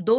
2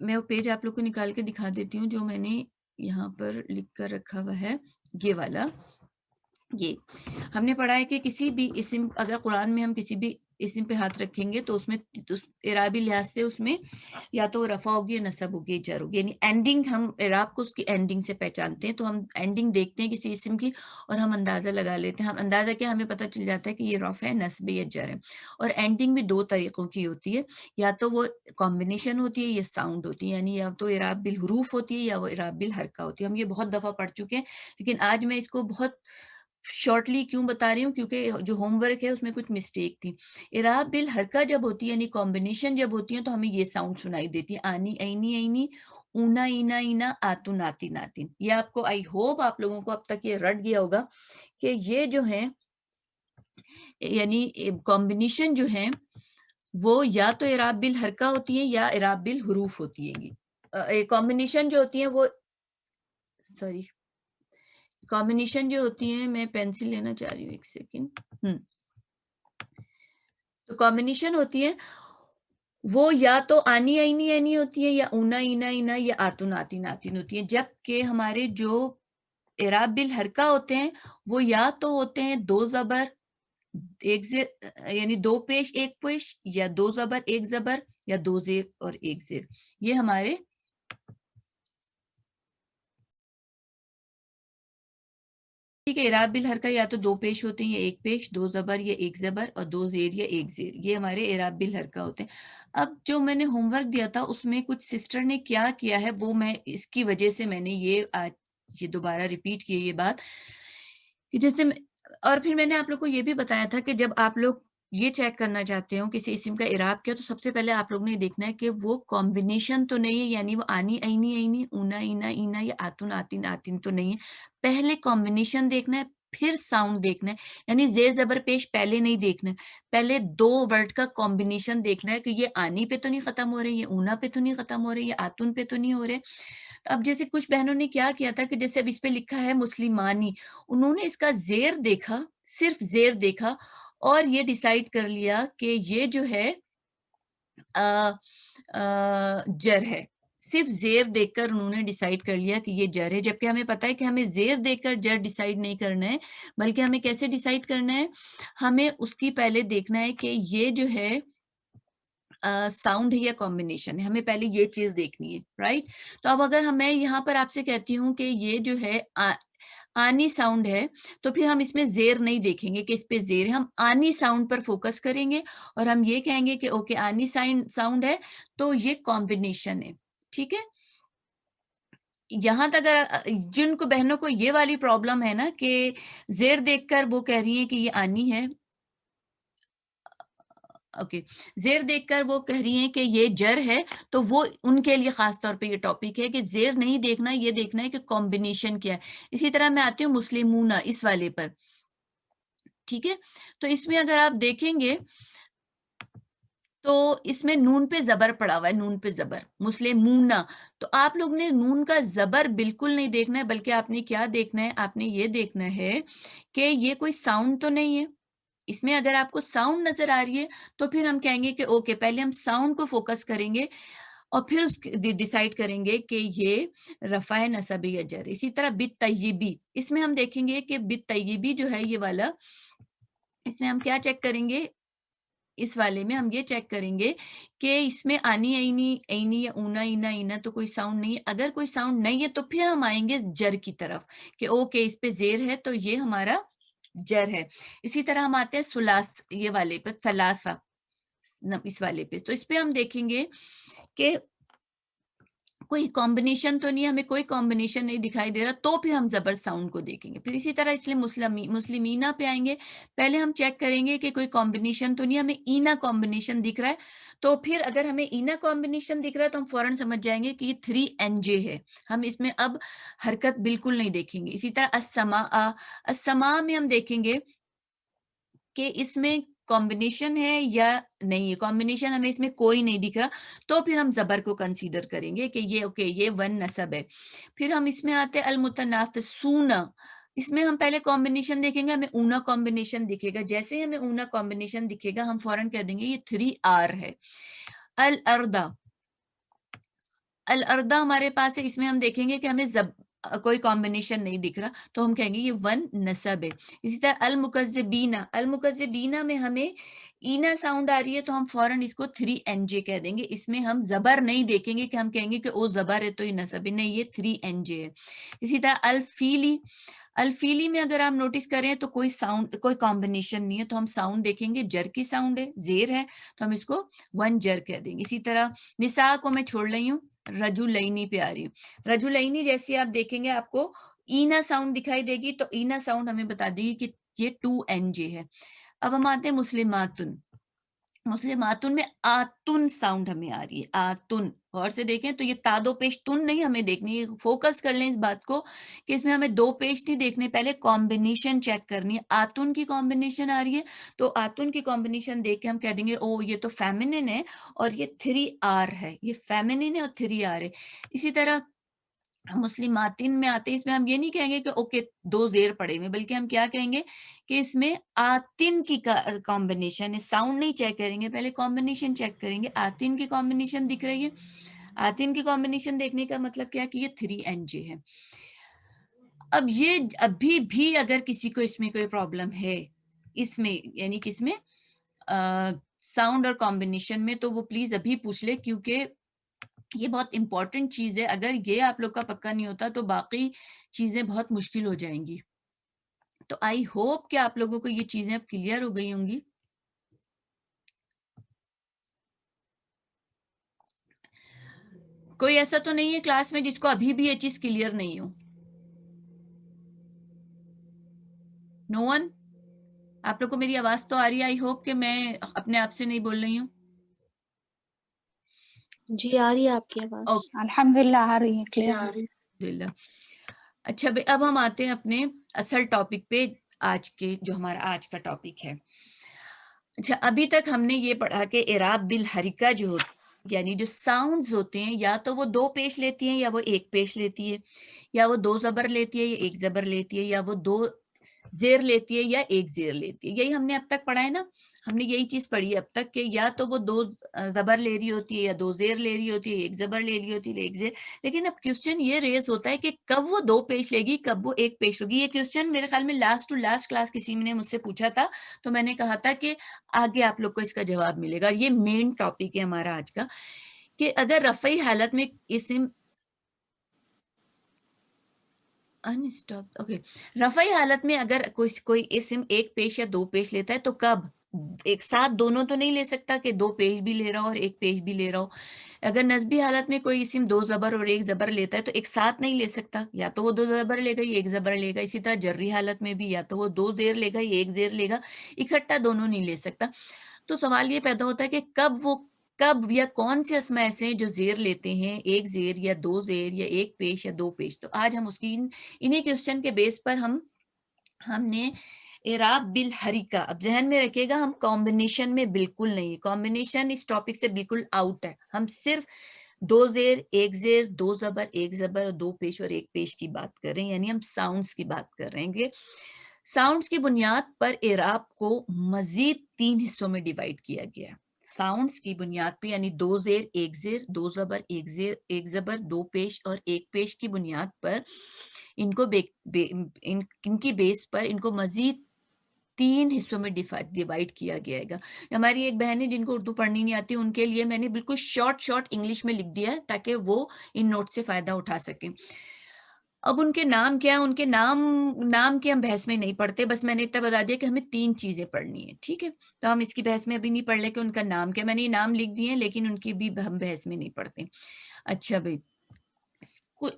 میں وہ پیج آپ لوگ کو نکال کے دکھا دیتی ہوں جو میں نے یہاں پر لکھ کر رکھا ہوا ہے، یہ والا۔ یہ ہم نے پڑھا ہے کہ کسی بھی اسم، اگر قرآن میں ہم کسی بھی اسم پہ ہاتھ رکھیں گے تو اس میں اعرابی لحاظ سے اس میں یا تو رفع ہوگی یا نصب ہوگی یا جر ہوگی، یعنی اینڈنگ، ہم اعراب کو اس کی اینڈنگ سے پہچانتے ہیں، تو ہم اینڈنگ دیکھتے ہیں کسی اسم کی اور ہم اندازہ لگا لیتے ہیں۔ ہم اندازہ کیا، ہمیں پتہ چل جاتا ہے کہ یہ رفع ہے، نصب ہے یا جر ہے۔ اور اینڈنگ بھی دو طریقوں کی ہوتی ہے، یا تو وہ کمبینیشن ہوتی ہے یا ساؤنڈ ہوتی ہے، یعنی یا تو اعراب بالحروف ہوتی ہے یا وہ اعراب بالحرکہ ہوتی ہے۔ ہم یہ بہت دفعہ پڑھ چکے ہیں، لیکن آج میں اس کو بہت شارٹلی کیوں بتا رہی ہوں، کیونکہ جو ہوم ورک ہے اس میں کچھ مسٹیک تھی۔ اعراب بالحرکہ جب ہوتی ہے، یعنی کمبینیشن جب ہوتی ہے، تو ہمیں یہ ساؤنڈ سنائی دیتی ہے، آنی اینی اینی، اونا اینا اینا، آتن آتین آتین۔ یہ آپ کو، آئی ہوپ آپ لوگوں کو اب تک یہ رٹ گیا ہوگا کہ یہ جو ہے، یعنی کمبینیشن جو ہے وہ یا تو اعراب بالحرکہ ہوتی ہے یا اعراب بالحروف ہوتی ہے۔ کمبینیشن جو ہوتی ہے وہ، سوری، کمبینیشن جو ہوتی ہے، میں پینسل لینا چاہ رہی ہوں، ایک سیکنڈ۔ تو کمبینیشن ہوتی ہے وہ یا تو آنی اینی اینی ہوتی ہے، یا اونا اینا اینا، یا آتن آتین آتین ہوتی ہے، جبکہ ہمارے جو اعراب بالحرکہ ہوتے ہیں وہ یا تو ہوتے ہیں دو زبر ایک زیر، یعنی دو پیش ایک پیش، یا دو زبر ایک زبر، یا دو زیر اور ایک زیر۔ یہ ہمارے ٹھیک ہے، اعراب بالحرکہ یا تو دو پیش ہوتے ہیں یا ایک پیش، دو زبر یا ایک زبر، اور دو زیر یا ایک زیر، یہ ہمارے اعراب بالحرکہ ہوتے ہیں۔ اب جو میں نے ہوم ورک دیا تھا اس میں کچھ سسٹر نے کیا کیا ہے، وہ میں اس کی وجہ سے میں نے یہ آج یہ دوبارہ ریپیٹ کی یہ بات کہ جیسے اور پھر میں نے آپ لوگ کو یہ بھی بتایا تھا کہ جب آپ لوگ یہ چیک کرنا چاہتے ہو کسی اسم کا اعراب کیا، تو سب سے پہلے آپ لوگ نے دیکھنا ہے کہ وہ کمبینیشن تو نہیں ہے، یعنی وہ آنی اینی اینی، اونا اینا اینا، یا آتن آتین آتین تو نہیں ہے۔ پہلے کمبینیشن دیکھنا ہے، پھر ساؤنڈ دیکھنا ہے، یعنی زیر زبر پیش پہلے نہیں دیکھنا ہے، پہلے دو ورڈ کا کمبینیشن دیکھنا ہے کہ یہ آنی پہ تو نہیں ختم ہو رہے، یہ اونا پہ تو نہیں ختم ہو رہے، یہ آتن پہ تو نہیں ہو رہے۔ اب جیسے کچھ بہنوں نے کیا کیا تھا کہ جیسے اب اس پہ لکھا ہے مسلمانی، انہوں نے اس کا زیر دیکھا، صرف زیر دیکھا، اور یہ ڈیسائیڈ کر لیا کہ یہ جو ہے جر ہے۔ صرف زیر دیکھ کر انہوں نے ڈیسائیڈ کر لیا کہ یہ جر ہے، جبکہ ہمیں پتا ہے کہ ہمیں زیر دیکھ کر جر ڈیسائیڈ نہیں کرنا ہے، بلکہ ہمیں کیسے ڈیسائیڈ کرنا ہے، ہمیں اس کی پہلے دیکھنا ہے کہ یہ جو ہے ساؤنڈ ہے یا کمبینیشن ہے، ہمیں پہلے یہ چیز دیکھنی ہے، رائٹ؟ تو اب اگر میں یہاں پر آپ سے کہتی ہوں کہ یہ جو ہے آنی ساؤنڈ ہے، تو پھر ہم اس میں زیر نہیں دیکھیں گے کہ اس پہ زیر ہے، ہم آنی ساؤنڈ پر فوکس کریں گے اور ہم یہ کہیں گے کہ اوکے آنی ساؤنڈ ہے تو یہ کمبینیشن ہے، ٹھیک ہے؟ یہاں تک جن کو بہنوں کو یہ والی پرابلم ہے نا کہ زیر دیکھ کر وہ کہہ رہی ہیں کہ یہ آنی ہے، اوکے، زیر دیکھ کر وہ کہہ رہی ہیں کہ یہ جر ہے، تو وہ ان کے لیے خاص طور پہ یہ ٹاپک ہے کہ زیر نہیں دیکھنا، یہ دیکھنا ہے کہ کمبینیشن کیا ہے۔ اسی طرح میں آتی ہوں مسلمون اس والے پر، ٹھیک ہے؟ تو اس میں اگر آپ دیکھیں گے تو اس میں نون پہ زبر پڑا ہوا ہے، نون پہ زبر، مسلمون، تو آپ لوگ نے نون کا زبر بالکل نہیں دیکھنا ہے، بلکہ آپ نے کیا دیکھنا ہے، آپ نے یہ دیکھنا ہے کہ یہ کوئی ساؤنڈ تو نہیں ہے۔ اس میں اگر آپ کو ساؤنڈ نظر آ رہی ہے تو پھر ہم کہیں گے کہ اوکے، پہلے ہم ساؤنڈ کو فوکس کریں گے اور پھر ڈیسائیڈ کریں گے کہ یہ رفع نصب یا جر۔ اسی طرح بالطیبی، اس میں ہم دیکھیں گے کہ بالطیبی جو ہے یہ والا، اس میں ہم کیا چیک کریں گے، اس والے میں ہم یہ چیک کریں گے کہ اس میں آنی اینی اینی یا اونا اینا اینا تو کوئی ساؤنڈ نہیں ہے۔ اگر کوئی ساؤنڈ نہیں ہے تو پھر ہم آئیں گے جر کی طرف کہ اوکے اس پہ زیر ہے تو یہ ہمارا جر ہے۔ اسی طرح ہم آتے ہیں سلاس، یہ والے پہ سلاسہ، اس والے پہ، تو اس پہ ہم دیکھیں گے کہ کوئی کمبینیشن تو نہیں، ہمیں کوئی کمبینیشن نہیں دکھائی دے رہا، تو پھر ہم زبر ساؤنڈ کو دیکھیں گے۔ پھر اسی طرح اس لیے مسلمینہ پہ آئیں گے، پہلے ہم چیک کریں گے کہ کوئی کمبینیشن تو نہیں، ہمیں اینا کمبینیشن دکھ رہا ہے، تو پھر اگر ہمیں اینا کمبینیشن دکھ رہا ہے تو ہم فوراً سمجھ جائیں گے کہ یہ 3 ہے، ہم اس میں اب حرکت بالکل نہیں دیکھیں گے۔ اسی طرح السماء میں ہم دیکھیں گے کہ اس میں کمبینیشن ہے یا نہیں ہے، کمبینیشن ہمیں اس میں کوئی نہیں دکھ رہا، تو پھر ہم زبر کو کنسیڈر کریں گے کہ یہ اوکے، یہ ون نصب ہے۔ پھر ہم اس میں آتے ہیں المتنافسون، اس میں ہم پہلے کمبینیشن دیکھیں گے، ہمیں اونا کمبینیشن دکھے گا، جیسے ہی ہمیں اونا کمبینیشن دکھے گا ہم فوراً کہہ دیں گے یہ 3R ہے۔ الارض، الارض ہمارے پاس ہے، اس میں ہم دیکھیں گے کہ ہمیں کوئی کمبینیشن نہیں دکھ رہا تو ہم کہیں گے یہ ون نسب ہے. اسی طرح المکذبینا، المکذبینا میں ہمیں اینا ساؤنڈ آ رہی ہے تو ہم فوراً اس کو 3NJ کہہ دیں گے. اس میں ہم زبر نہیں دیکھیں گے کہ ہم کہیں گے کہ او زبر ہے تو یہ نسب ہے، نہیں، یہ 3NJ ہے. اسی طرح الفیلی، الفیلی میں اگر آپ نوٹس کریں تو کوئی ساؤنڈ، کوئی کمبینیشن نہیں ہے تو ہم ساؤنڈ دیکھیں گے، جر کی ساؤنڈ ہے، زیر ہے تو ہم اس کو ون جر کہہ دیں گے. اسی طرح نساء کو میں چھوڑ رہی ہوں، رجولینی پہ آ رہی ہوں. رجولینی جیسے آپ دیکھیں گے آپ کو اینا ساؤنڈ دکھائی دے گی تو اینا ساؤنڈ ہمیں بتا دے گی کہ یہ 2NJ ہے. اب ہم آتے ہیں مسلماتن، مسلماتن میں آتن ساؤنڈ ہمیں آ رہی ہے، آتن. غور سے دیکھیں تو یہ تادو پیش تن نہیں ہمیں دیکھنی ہے، فوکس کر لیں اس بات کو کہ اس میں ہمیں دو پیش نہیں دیکھنے، پہلے کمبینیشن چیک کرنی ہے. آتن کی کمبینیشن آ رہی ہے تو آتن کی کمبینیشن دیکھ کے ہم کہہ دیں گے او یہ تو فیمنن ہے اور یہ 3R ہے، یہ فیمنن ہے اور 3R ہے. اسی طرح مسلماتن میں آتے ہیں، اس میں ہم یہ نہیں کہیں گے کہ اوکے دو زیر پڑے ہوئے، بلکہ ہم کیا کہیں گے کہ اس میں آتن کی کمبینیشن ہے. ساؤنڈ نہیں چیک کریں گے، پہلے کمبینیشن چیک کریں گے. آتن کی کمبینیشن دکھ رہی ہے، آتن کی کمبینیشن دیکھنے کا مطلب کیا کہ یہ 3NJ ہے. اب یہ ابھی بھی اگر کسی کو اس میں کوئی پرابلم ہے، اس میں یعنی کس میں ساؤنڈ اور کمبینیشن میں، تو وہ پلیز ابھی پوچھ لے، کیونکہ یہ بہت امپورٹنٹ چیز ہے. اگر یہ آپ لوگ کا پکا نہیں ہوتا تو باقی چیزیں بہت مشکل ہو جائیں گی. تو آئی ہوپ کہ آپ لوگوں کو یہ چیزیں اب کلیئر ہو گئی ہوں گی. کوئی ایسا تو نہیں ہے کلاس میں جس کو ابھی بھی یہ چیز کلیئر نہیں ہو؟ نو ون؟ آپ لوگ کو میری آواز تو آ رہی ہے؟ آئی ہوپ کہ میں اپنے آپ سے نہیں بول رہی ہوں. جی آ رہی ہے آپ کی آواز. الحمدللہ آ رہی ہے، کلیئر آ رہی ہے. الحمدللہ. اچھا اب ہم آتے ہیں اپنے اصل ٹاپک پہ، آج کے جو ہمارا آج کا ٹاپک ہے. اچھا ابھی تک ہم نے یہ پڑھا کہ اعراب بالحرکہ جو یعنی جو ساؤنڈز ہوتے ہیں یا تو وہ دو پیش لیتی ہیں یا وہ ایک پیش لیتی ہے، یا وہ دو زبر لیتی ہے یا ایک زبر لیتی ہے، یا وہ دو زیر لیتی ہے یا ایک زیر لیتی ہے. یہی ہم نے اب تک پڑھا ہے نا، ہم نے یہی چیز پڑھی ہے اب تک کہ یا تو وہ دو زبر لے رہی ہوتی ہے یا دو زیر لے رہی ہوتی ہے، ایک زبر لے رہی ہوتی ہے ایک زیر. لیکن اب کوسچن یہ ریز ہوتا ہے کہ کب وہ دو پیش لے گی، کب وہ ایک پیش ہوگی. یہ کوسچن میرے خیال میں لاسٹ ٹو لاسٹ کلاس کسی نے مجھ سے پوچھا تھا، تو میں نے کہا تھا کہ آگے آپ لوگ کو اس کا جواب ملے گا. یہ مین ٹاپک ہے ہمارا آج کا کہ اگر رفعی حالت میں اسم رفعی حالت میں اگر کوئی اسم ایک پیش یا دو پیش لیتا ہے تو کب؟ ایک ساتھ دونوں تو نہیں لے سکتا کہ دو پیش بھی لے رہا ہو اور ایک پیش بھی لے رہا ہو. اگر نسبی حالت میں کوئی اسم دو زبر اور ایک زبر لیتا ہے تو ایک ساتھ نہیں لے سکتا، یا تو وہ دو زبر لے گا یا ایک زبر لے گا. اسی طرح جری حالت میں بھی یا تو وہ دو زیر لے گا یا ایک زیر لے گا، اکٹھا دونوں نہیں لے سکتا. تو سوال یہ پیدا ہوتا ہے کہ کب یا کون سے اسما ایسے ہیں جو زیر لیتے ہیں، ایک زیر یا دو زیر یا ایک پیش یا دو پیش. تو آج ہم اس کی انہی کوسچن کے بیس پر ہم نے اعراب بالحرکہ. اب ذہن میں رکھیے گا ہم کمبینیشن میں بالکل نہیں، کمبینیشن اس ٹاپک سے بالکل آؤٹ ہے. ہم صرف دو زیر، ایک زیر، دو زبر، ایک زبر اور دو پیش اور ایک پیش کی بات کر رہے ہیں، یعنی ہم ساؤنڈز کی بات کر رہے ہیں کہ ساؤنڈز کی بنیاد پر اعراب کو مزید 3 حصوں میں ڈیوائیڈ کیا گیا ہے. ساؤنڈز کی بنیاد پہ یعنی دو زیر، ایک زیر، دو زبر، ایک زیر، ایک زبر، دو پیش اور ایک پیش کی بنیاد پر ان کی بیس پر ان کو مزید 3 حصوں میں ڈیوائیڈ کیا گیا ہے. ہماری ایک بہن ہے جن کو اردو پڑھنی نہیں آتی، ان کے لیے میں نے بالکل شارٹ انگلش میں لکھ دیا ہے تاکہ وہ ان نوٹ سے فائدہ اٹھا سکیں. اب ان کے نام کیا، ان کے نام کے ہم بحث میں نہیں پڑھتے، بس میں نے اتنا بتا دیا کہ ہمیں 3 چیزیں پڑھنی ہے، ٹھیک ہے. تو ہم اس کی بحث میں ابھی نہیں پڑھ لیں کہ ان کا نام کیا. میں نے یہ نام لکھ دیے ہیں لیکن ان کی بھی ہم بحث میں نہیں پڑھتے. اچھا بھائی،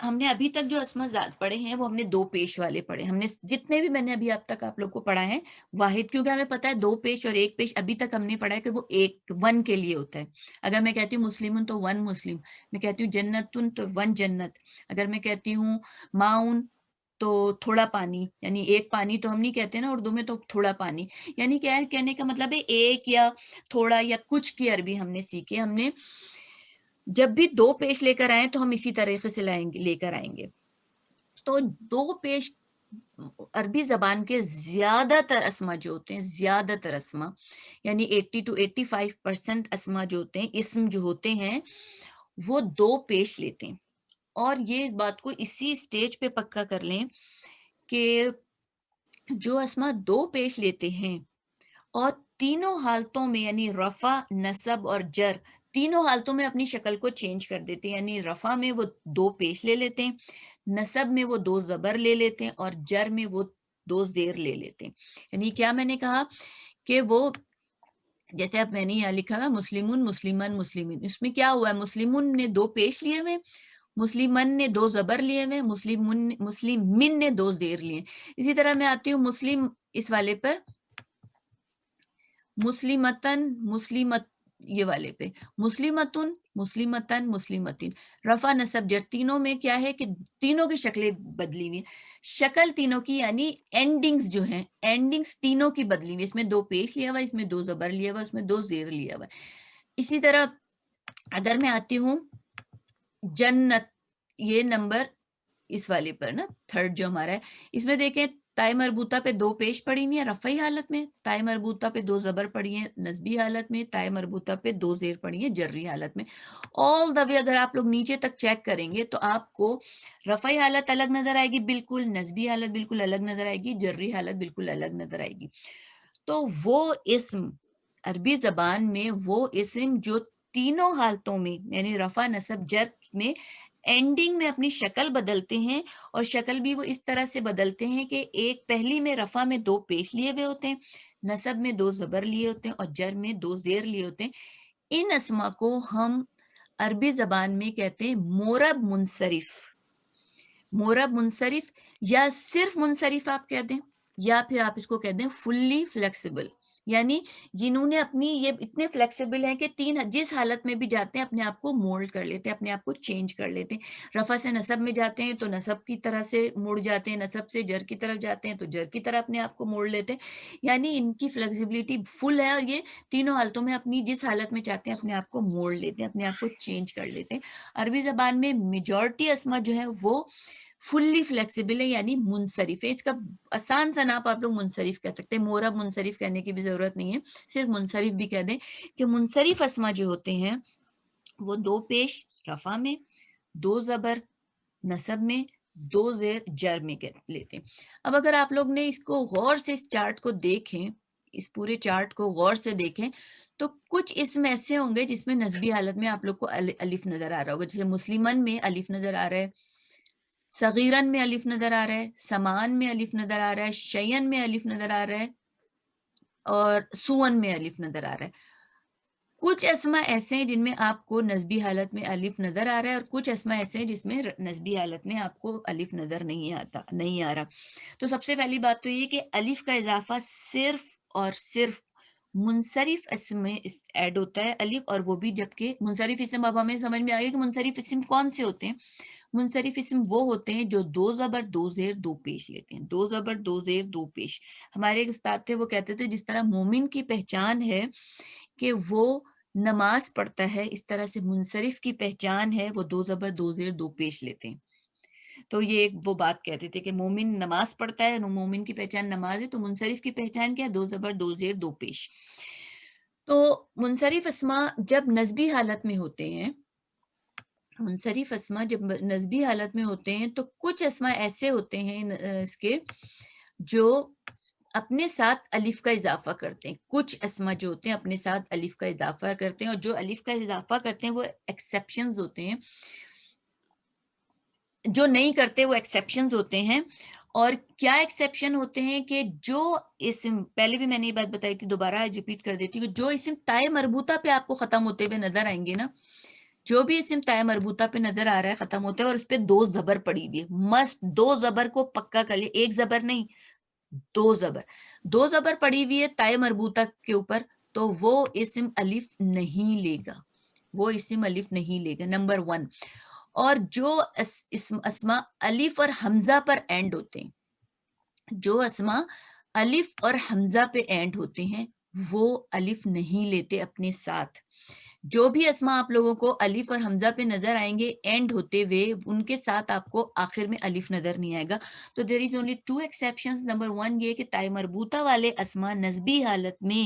ہم نے ابھی تک جو اسما پڑھے ہیں وہ ہم نے دو پیش والے پڑھے. ہم نے جتنے بھی میں نے ابھی اب تک آپ لوگ کو پڑھا ہے واحد، کیونکہ ہمیں پتا ہے دو پیش اور ایک پیش ابھی تک ہم نے پڑھا ہے کہ وہ ایک ون کے لیے ہوتا ہے. اگر میں کہتی ہوں مسلمن تو ون مسلم، میں کہتی ہوں جنتن تو ون جنت، اگر میں کہتی ہوں ماؤن تو تھوڑا پانی، یعنی ایک پانی تو ہم نہیں کہتے نا اردو میں، تو تھوڑا پانی. یعنی کہنے کا مطلب ہے ایک یا تھوڑا یا کچھ کی عربی ہم نے سیکھی. ہم نے جب بھی دو پیش لے کر آئیں تو ہم اسی طریقے سے لے کر آئیں گے. تو دو پیش عربی زبان کے زیادہ تر اسما جو ہوتے ہیں، زیادہ تر اسما یعنی 80 to 85% اسما جو ہوتے ہیں، اسم جو ہوتے ہیں، وہ 2 پیش لیتے ہیں. اور یہ بات کو اسی سٹیج پہ پکا کر لیں کہ جو اسما 2 پیش لیتے ہیں اور تینوں حالتوں میں یعنی رفع، نصب اور جر تینوں حالتوں میں اپنی شکل کو چینج کر دیتے ہیں. یعنی رفع میں وہ 2 پیش لے لیتے ہیں، نصب میں وہ 2 زبر لے لیتے ہیں اور جر میں وہ 2 زیر لے لیتے ہیں. یعنی کیا میں نے کہا کہ وہ جیسے اب میں نے یہاں لکھا ہوا مسلمون، مسلمان، مسلمین، اس میں کیا ہوا ہے؟ مسلمون نے 2 پیش لیے ہوئے، مسلمان نے 2 زبر لیے ہوئے، مسلمین نے 2 زیر لیے. اسی طرح میں آتی ہوں مسلم اس والے پر، مسلمتن، مسلمت یہ والے پہ، مسلمتن، مسلمتن، مسلمتن، رفع نصب جر تینوں میں کیا ہے کہ تینوں کی شکلیں بدلی ہوئی ہیں. شکل تینوں کی یعنی اینڈنگز جو ہیں، اینڈنگز تینوں کی بدلی ہوئی. اس میں 2 پیش لیا ہوا، اس میں 2 زبر لیا ہوا، اس میں 2 زیر لیا ہوا. اسی طرح اگر میں آتی ہوں جنت، یہ نمبر اس والے پر نا 3rd جو ہمارا ہے، اس میں دیکھیں تائے مربوطہ پہ 2 پیش پڑی ہوئی ہیں رفعی حالت میں، تائے مربوطہ پہ 2 زبر پڑی ہیں نصبی حالت میں، تائے مربوطہ پہ 2 زیر پڑی ہیں جری حالت میں. آل دا وے اگر آپ لوگ نیچے تک چیک کریں گے تو آپ کو رفعی حالت الگ نظر آئے گی بالکل، نصبی حالت بالکل الگ نظر آئے گی، جری حالت بالکل الگ نظر آئے گی. تو وہ اسم عربی زبان میں وہ اسم جو تینوں حالتوں میں یعنی رفع، نصب، جر میں اینڈنگ میں اپنی شکل بدلتے ہیں، اور شکل بھی وہ اس طرح سے بدلتے ہیں کہ ایک پہلی میں رفع میں 2 پیش لیے ہوئے ہوتے ہیں، نصب میں 2 زبر لیے ہوتے ہیں اور جر میں 2 زیر لیے ہوتے ہیں. ان اسما کو ہم عربی زبان میں کہتے ہیں مورب منصرف. مورب منصرف یا صرف منصرف آپ کہہ دیں، یا پھر آپ اس کو کہہ دیں فلی فلیکسیبل. یعنی جنہوں نے اپنی یہ اتنے فلیکسیبل ہیں کہ جس حالت میں بھی جاتے ہیں اپنے آپ کو مولڈ کر لیتے ہیں، اپنے آپ کو چینج کر لیتے ہیں. رفع سے نصب میں جاتے ہیں تو نصب کی طرح سے مڑ جاتے ہیں، نصب سے جر کی طرف جاتے ہیں تو جر کی طرح اپنے آپ کو موڑ لیتے ہیں. یعنی ان کی فلیکسیبلٹی فل ہے اور یہ تینوں حالتوں میں اپنی جس حالت میں چاہتے ہیں اپنے آپ کو موڑ لیتے ہیں، اپنے آپ کو چینج کر لیتے ہیں. عربی زبان میں میجورٹی اسما جو ہے وہ فلی فلیکسیبل ہے یعنی منصرف ہے. اس کا آسان سا نام آپ لوگ منصرف کہہ سکتے ہیں، مورب منصرف کہنے کی بھی ضرورت نہیں ہے، صرف منصرف بھی کہہ دیں کہ منصرف اسما جو ہوتے ہیں وہ 2 پیش رفع میں، 2 زبر نصب میں، 2 زیر جر میں لیتے ہیں. اب اگر آپ لوگ نے اس کو غور سے اس چارٹ کو دیکھیں، اس پورے چارٹ کو غور سے دیکھیں تو کچھ اسم ایسے ہوں گے جس میں نصبی حالت میں آپ لوگ کو الف نظر آ رہا ہوگا. جیسے مسلمن میں الف نظر آ رہا ہے، صغیرن میں الف نظر آ رہا ہے، سمان میں الف نظر آ رہا ہے، شیئن میں الف نظر آ رہا ہے اور سون میں الف نظر آ رہا ہے. کچھ اسما ایسے ہیں جن میں آپ کو نصبی حالت میں الف نظر آ رہا ہے اور کچھ اسما ایسے ہیں جس میں نصبی حالت میں آپ کو الف نظر نہیں آ رہا. تو سب سے پہلی بات تو یہ کہ الف کا اضافہ صرف اور صرف منصرف اسم میں ایڈ ہوتا ہے الف، اور وہ بھی جبکہ منصرف اسم، اب ہمیں سمجھ میں آ گیا کہ منصرف اسم کون سے ہوتے ہیں. منصرف اسم وہ ہوتے ہیں جو 2 زبر 2 زیر 2 پیش لیتے ہیں، 2 زبر 2 زیر 2 پیش. ہمارے ایک استاد تھے وہ کہتے تھے جس طرح مومن کی پہچان ہے کہ وہ نماز پڑھتا ہے، اس طرح سے منصرف کی پہچان ہے وہ 2 زبر 2 زیر 2 پیش لیتے ہیں. تو یہ وہ بات کہتے تھے کہ مومن نماز پڑھتا ہے، مومن کی پہچان نماز ہے، تو منصرف کی پہچان کیا ہے؟ 2 زبر 2 زیر 2 پیش. تو منصرف اسما جب نصبی حالت میں ہوتے ہیں، منصرف اسما جب نصبی حالت میں ہوتے ہیں تو کچھ اسما ایسے ہوتے ہیں اس کے جو اپنے ساتھ الف کا اضافہ کرتے ہیں. کچھ اسما جو ہوتے ہیں اپنے ساتھ الف کا اضافہ کرتے ہیں، اور جو الف کا اضافہ کرتے ہیں وہ ایکسیپشنز ہوتے ہیں، جو نہیں کرتے وہ ایکسیپشنز ہوتے ہیں. اور کیا ایکسیپشن ہوتے ہیں کہ جو اسم، پہلے بھی میں نے یہ بات بتائی تھی، دوبارہ ریپیٹ کر دیتی ہوں، جو اسم تائے مربوطہ پہ آپ کو ختم ہوتے ہوئے نظر آئیں گے نا، جو بھی اسم تائے مربوطہ پہ نظر آ رہا ہے ختم ہوتے ہوئے اور اس پہ 2 زبر پڑی ہوئی ہے، مسٹ 2 زبر کو پکا کر لیں، ایک زبر نہیں 2 زبر، 2 زبر پڑی ہوئی ہے تائے مربوطہ کے اوپر، تو وہ اسم الف نہیں لے گا، وہ اسم الف نہیں لے گا، نمبر 1. اور جو اسما الف اور حمزہ پر اینڈ ہوتے ہیں، جو اسما الف اور حمزہ پہ اینڈ ہوتے ہیں وہ الف نہیں لیتے اپنے ساتھ. جو بھی اسما آپ لوگوں کو الف اور حمزہ پہ نظر آئیں گے اینڈ ہوتے ہوئے، ان کے ساتھ آپ کو آخر میں الف نظر نہیں آئے گا. تو there is only 2 exceptions. Number 1 یہ کہ تائے مربوطہ والے اسما نصبی حالت میں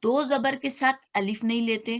2 زبر کے ساتھ الف نہیں لیتے،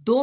2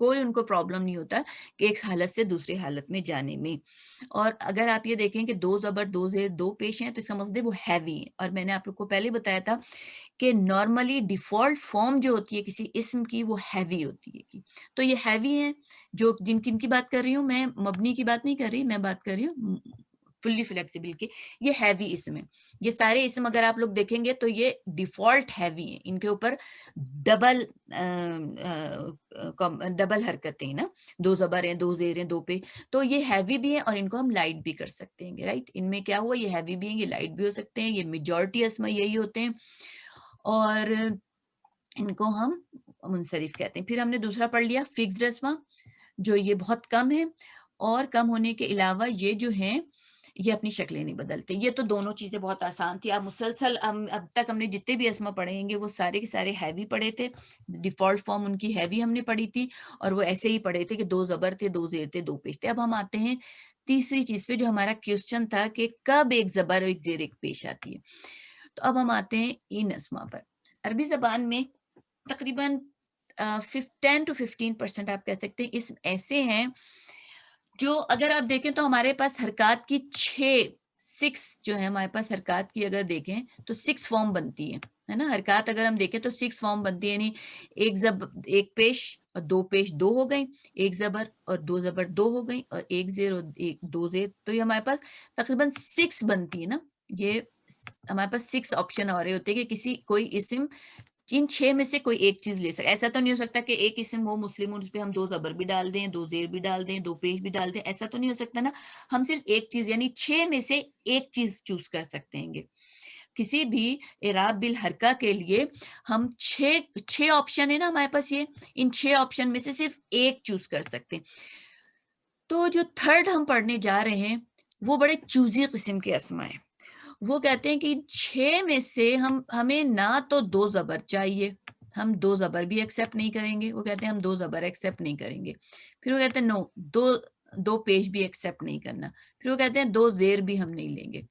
کوئی ان کو پرابلم نہیں ہوتا کہ ایک حالت سے دوسری حالت میں جانے میں. اور اگر آپ یہ دیکھیں کہ 2 زبر 2 زیر 2 پیش ہیں تو اس کا مطلب وہ ہیوی ہیں. اور میں نے آپ لوگ کو پہلے بتایا تھا کہ نارملی ڈیفالٹ فارم جو ہوتی ہے کسی اسم کی وہ ہیوی ہوتی ہے. تو یہ ہیوی ہیں جو کن کی بات کر رہی ہوں میں، مبنی کی بات نہیں کر رہی، میں بات کر رہی ہوں فلی فلیکسیبل کے. یہ ہیوی اسم ہے. یہ سارے اسم اگر آپ لوگ دیکھیں گے تو یہ ڈیفالٹ ہیوی ہیں، ان کے اوپر ڈبل ڈبل حرکتیں نا، 2 زبر ہیں 2 زیر ہیں 2 پہ. تو یہ ہیوی بھی ہیں اور ان کو ہم لائٹ بھی کر سکتے ہیں، رائٹ. ان میں کیا ہوا، یہ ہیوی بھی ہیں، یہ لائٹ بھی ہو سکتے ہیں. یہ میجورٹی اسما یہی ہوتے ہیں اور ان کو ہم منصرف کہتے ہیں. پھر ہم نے دوسرا پڑھ لیا فکسڈ اسما، جو یہ بہت کم ہے، اور کم ہونے کے علاوہ یہ جو ہیں یہ اپنی شکلیں نہیں بدلتے. یہ تو دونوں چیزیں بہت آسان تھی. آپ مسلسل اب تک ہم نے جتنے بھی اسما پڑھیں گے وہ سارے کے سارے ہیوی پڑھے تھے. ڈیفالٹ فارم ان کی ہیوی ہم نے پڑھی تھی اور وہ ایسے ہی پڑھے تھے کہ 2 زبر تھے 2 زیر تھے 2 پیش تھے. اب ہم آتے ہیں تیسری چیز پہ جو ہمارا کوسچن تھا کہ کب ایک زبر اور ایک زیر ایک پیش آتی ہے. تو اب ہم آتے ہیں ان اسما پر. عربی زبان میں تقریباً 10 to 15% آپ کہہ سکتے ہیں اسم ایسے ہیں جو اگر آپ دیکھیں تو ہمارے پاس حرکات کی 6 جو ہے ہمارے پاس حرکات کی اگر دیکھیں تو 6 فارم بنتی ہے نا. حرکات اگر ہم دیکھیں تو 6 فارم بنتی ہے، یعنی ایک پیش اور 2 پیش 2 ہو گئیں، ایک زبر اور 2 زبر 2 ہو گئیں، اور ایک زیر اور 2 زیر. تو یہ ہمارے پاس تقریباً 6 بنتی ہے نا. یہ ہمارے پاس 6 آپشن ہو رہے ہوتے ہیں کہ کوئی اسم ان 6 میں سے کوئی ایک چیز لے سکتا. ایسا تو نہیں ہو سکتا کہ ایک اسم ہو مسلم اس پہ ہم 2 زبر بھی ڈال دیں 2 زیر بھی ڈال دیں 2 پیش بھی ڈال دیں. ایسا تو نہیں ہو سکتا نا. ہم صرف ایک چیز یعنی 6 میں سے ایک چیز چوز کر سکتے ہیں. کسی بھی اعراب بالحرکہ کے لیے ہم 6 آپشن ہے نا ہمارے پاس، یہ ان 6 آپشن میں سے صرف ایک چوز کر سکتے ہیں. تو جو تھرڈ ہم پڑھنے جا رہے ہیں وہ بڑے چوزی قسم کے اسما ہیں. وہ کہتے ہیں کہ 6 میں سے ہمیں نہ تو 2 زبر چاہیے، ہم 2 زبر بھی ایکسیپٹ نہیں کریں گے. وہ کہتے ہیں ہم 2 زبر ایکسیپٹ نہیں کریں گے. پھر وہ کہتے ہیں نو، 2 پیش بھی ایکسیپٹ نہیں کرنا. پھر وہ کہتے ہیں 2 زیر بھی ہم نہیں لیں گے.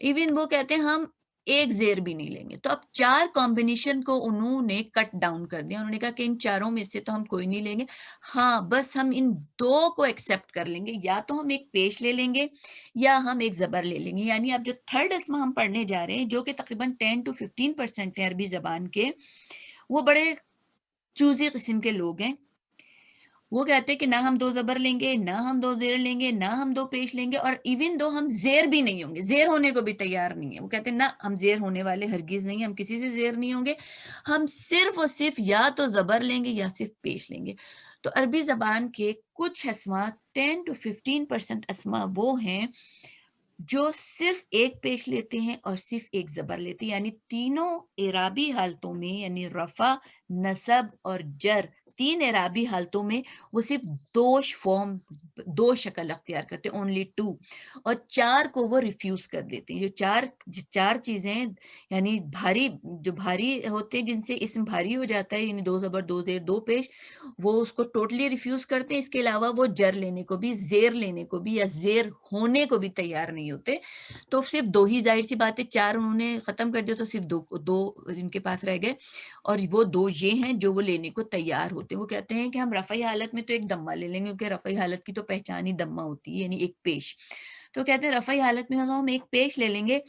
ایون وہ کہتے ہیں ہم ایک زیر بھی نہیں لیں گے. تو اب 4 کمبینیشن کو انہوں نے کٹ ڈاؤن کر دیا. انہوں نے کہا کہ ان چاروں میں سے تو ہم کوئی نہیں لیں گے. ہاں بس ہم ان 2 کو ایکسیپٹ کر لیں گے، یا تو ہم ایک پیش لے لیں گے یا ہم ایک زبر لے لیں گے. یعنی اب جو تھرڈ اسما ہم پڑھنے جا رہے ہیں جو کہ تقریباً 10 to 15% ہیں عربی زبان کے، وہ بڑے چوزی قسم کے لوگ ہیں. وہ کہتے ہیں کہ نہ ہم 2 زبر لیں گے، نہ ہم 2 زیر لیں گے، نہ ہم 2 پیش لیں گے، اور ایون دو ہم زیر بھی نہیں ہوں گے، زیر ہونے کو بھی تیار نہیں ہے. وہ کہتے ہیں نہ ہم زیر ہونے والے ہرگز نہیں، ہم کسی سے زیر نہیں ہوں گے، ہم صرف اور صرف یا تو زبر لیں گے یا صرف پیش لیں گے. تو عربی زبان کے کچھ اسما 10 to 15% اسما وہ ہیں جو صرف ایک پیش لیتے ہیں اور صرف ایک زبر لیتے ہیں. یعنی تینوں اعرابی حالتوں میں، یعنی رفع، نصب اور جر، 3 اعرابی حالتوں میں وہ صرف 2 شکل اختیار کرتے ہیں، only 2. اور 4 کو وہ ریفیوز کر دیتے ہیں. جو 4 چیزیں یعنی بھاری، جو بھاری ہوتے ہیں جن سے اسم بھاری ہو جاتا ہے، یعنی 2 زبر 2 زیر 2 پیش، وہ اس کو ٹوٹلی ریفیوز کرتے ہیں. اس کے علاوہ وہ جر لینے کو بھی، زیر لینے کو بھی یا زیر ہونے کو بھی تیار نہیں ہوتے. تو صرف 2 ہی ظاہر سی بات ہے، 4 انہوں نے ختم کر دیا تو صرف 2 ان کے پاس رہ گئے، اور وہ 2 یہ ہیں جو وہ لینے کو تیار ہوتے ہیں. وہ کہتے ہیں کہ ہم رفعی حالت میں تو ایک دمہ لے لیں گے، کیونکہ رفعی حالت کی تو پہچان ہی دمہ ہوتی ہے، یعنی ایک پیش. تو کہتے ہیں رفعی حالت میں ہم ایک پیش لے لیں گے،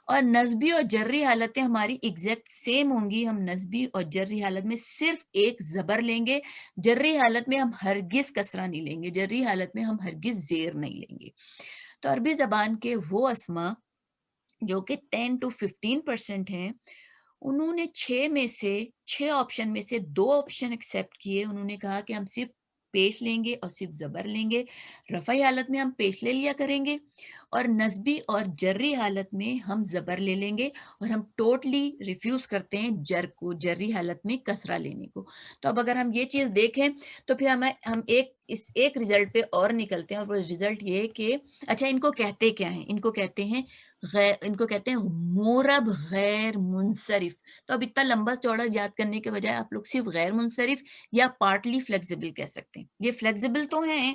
اور نصبی اور جری حالتیں ہماری ایگزیکٹ سیم ہوں گی. ہم نصبی اور جری حالت میں صرف ایک زبر لیں گے، جری حالت میں ہم ہرگز کسرہ نہیں لیں گے، جری حالت میں ہم ہرگز زیر نہیں لیں گے. تو عربی زبان کے وہ اسما جو کہ 10 to 15% ہیں، انہوں نے 6 آپشن میں سے 2 آپشن ایکسیپٹ کیے. انہوں نے کہا کہ ہم صرف پیش لیں گے اور صرف زبر لیں گے. رفعی حالت میں ہم پیش لے لیا کریں گے، اور نصبی اور جری حالت میں ہم زبر لے لیں گے، اور ہم ٹوٹلی ریفیوز کرتے ہیں جر کو، جری حالت میں کسرہ لینے کو. تو اب اگر ہم یہ چیز دیکھیں تو پھر ہم ایک رزلٹ پہ اور نکلتے ہیں، اور وہ رزلٹ یہ کہ اچھا ان کو کہتے کیا ہیں؟ ان کو کہتے ہیں مورب غیر منصرف. تو اب اتنا لمبا چوڑا یاد کرنے کے بجائے آپ لوگ صرف غیر منصرف یا پارٹلی فلیکسیبل کہہ سکتے ہیں. یہ فلیکسیبل تو ہیں